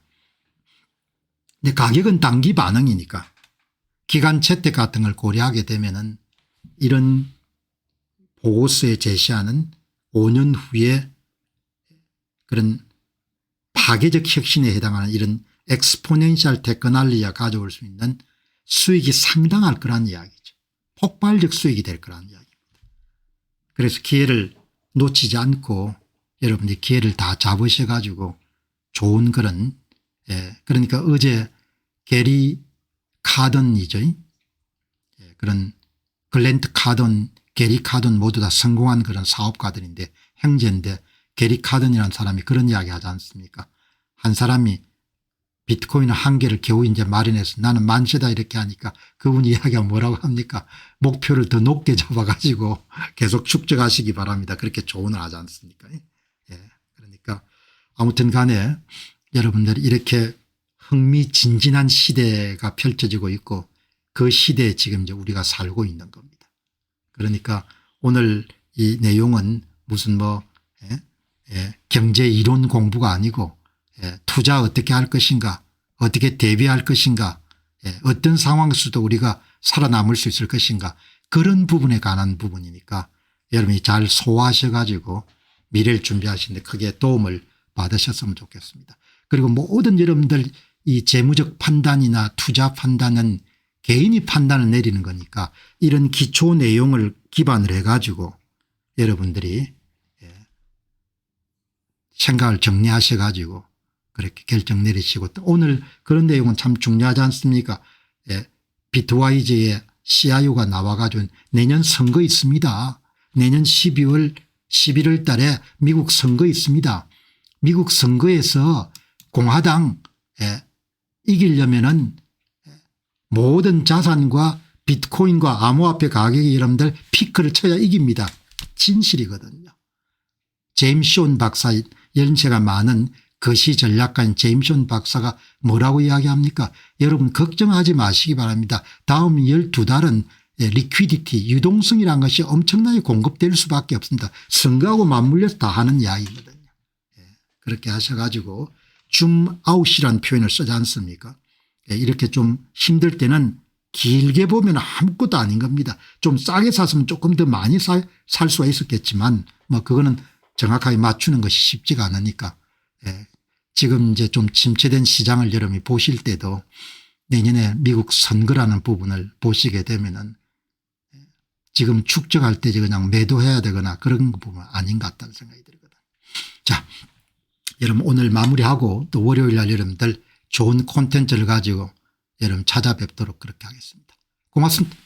근데 가격은 단기 반응이니까 기간 채택 같은 걸 고려하게 되면은 이런 보고서에 제시하는 5년 후에 그런 파괴적 혁신에 해당하는 이런 엑스포넨셜 테크놀로지가 가져올 수 있는 수익이 상당할 거란 이야기죠. 폭발적 수익이 될 거란 이야기입니다. 그래서 기회를 놓치지 않고 여러분들이 기회를 다 잡으셔 가지고 좋은 그런, 그러니까 어제 게리 카던이죠. 그런 글렌트 카던, 게리 카던 모두 다 성공한 그런 사업가들인데, 형제인데 게리 카던이라는 사람이 그런 이야기 하지 않습니까? 한 사람이 비트코인 한 개를 겨우 이제 마련해서 나는 만세다 이렇게 하니까 그분 이야기가 뭐라고 합니까? 목표를 더 높게 잡아가지고 계속 축적하시기 바랍니다. 그렇게 조언을 하지 않습니까? 예. 그러니까 아무튼 간에 여러분들 이렇게 흥미진진한 시대가 펼쳐지고 있고 그 시대에 지금 이제 우리가 살고 있는 겁니다. 그러니까 오늘 이 내용은 무슨 경제 이론 공부가 아니고 투자 어떻게 할 것인가 어떻게 대비할 것인가 어떤 상황에서도 우리가 살아남을 수 있을 것인가 그런 부분에 관한 부분이니까 여러분이 잘 소화하셔 가지고 미래를 준비하시는데 크게 도움을 받으셨으면 좋겠습니다. 그리고 모든 여러분들 이 재무적 판단이나 투자 판단은 개인이 판단을 내리는 거니까 이런 기초 내용을 기반으로 해 가지고 여러분들이 생각을 정리하셔 가지고 그렇게 결정 내리시고 또 오늘 그런 내용은 참 중요하지 않습니까? 비트와이즈의 CIO가 나와 가지고 내년 선거 있습니다. 내년 11월 달에 미국 선거 있습니다. 미국 선거에서 공화당 이기려면은 모든 자산과 비트코인과 암호화폐 가격이 여러분들 피크를 쳐야 이깁니다. 진실이거든요. 제임스 숀 박사 연세가 많은 거시 전략가인 제임스 숀 박사가 뭐라고 이야기합니까? 여러분 걱정하지 마시기 바랍니다. 다음 12달은 리퀴디티 유동성이라는 것이 엄청나게 공급될 수밖에 없습니다. 선거하고 맞물려서 다 하는 이야기거든요. 그렇게 하셔가지고 줌아웃이라는 표현을 쓰지 않습니까? 이렇게 좀 힘들 때는 길게 보면 아무것도 아닌 겁니다. 좀 싸게 샀으면 조금 더 많이 살 수가 있었겠지만 뭐 그거는 정확하게 맞추는 것이 쉽지가 않으니까 지금 이제 좀 침체된 시장을 여러분이 보실 때도 내년에 미국 선거라는 부분을 보시게 되면은 지금 축적할 때 그냥 매도해야 되거나 그런 부분 아닌 것 같다는 생각이 들거든요. 자, 여러분 오늘 마무리하고 또 월요일 날 여러분들 좋은 콘텐츠를 가지고 여러분 찾아뵙도록 그렇게 하겠습니다. 고맙습니다.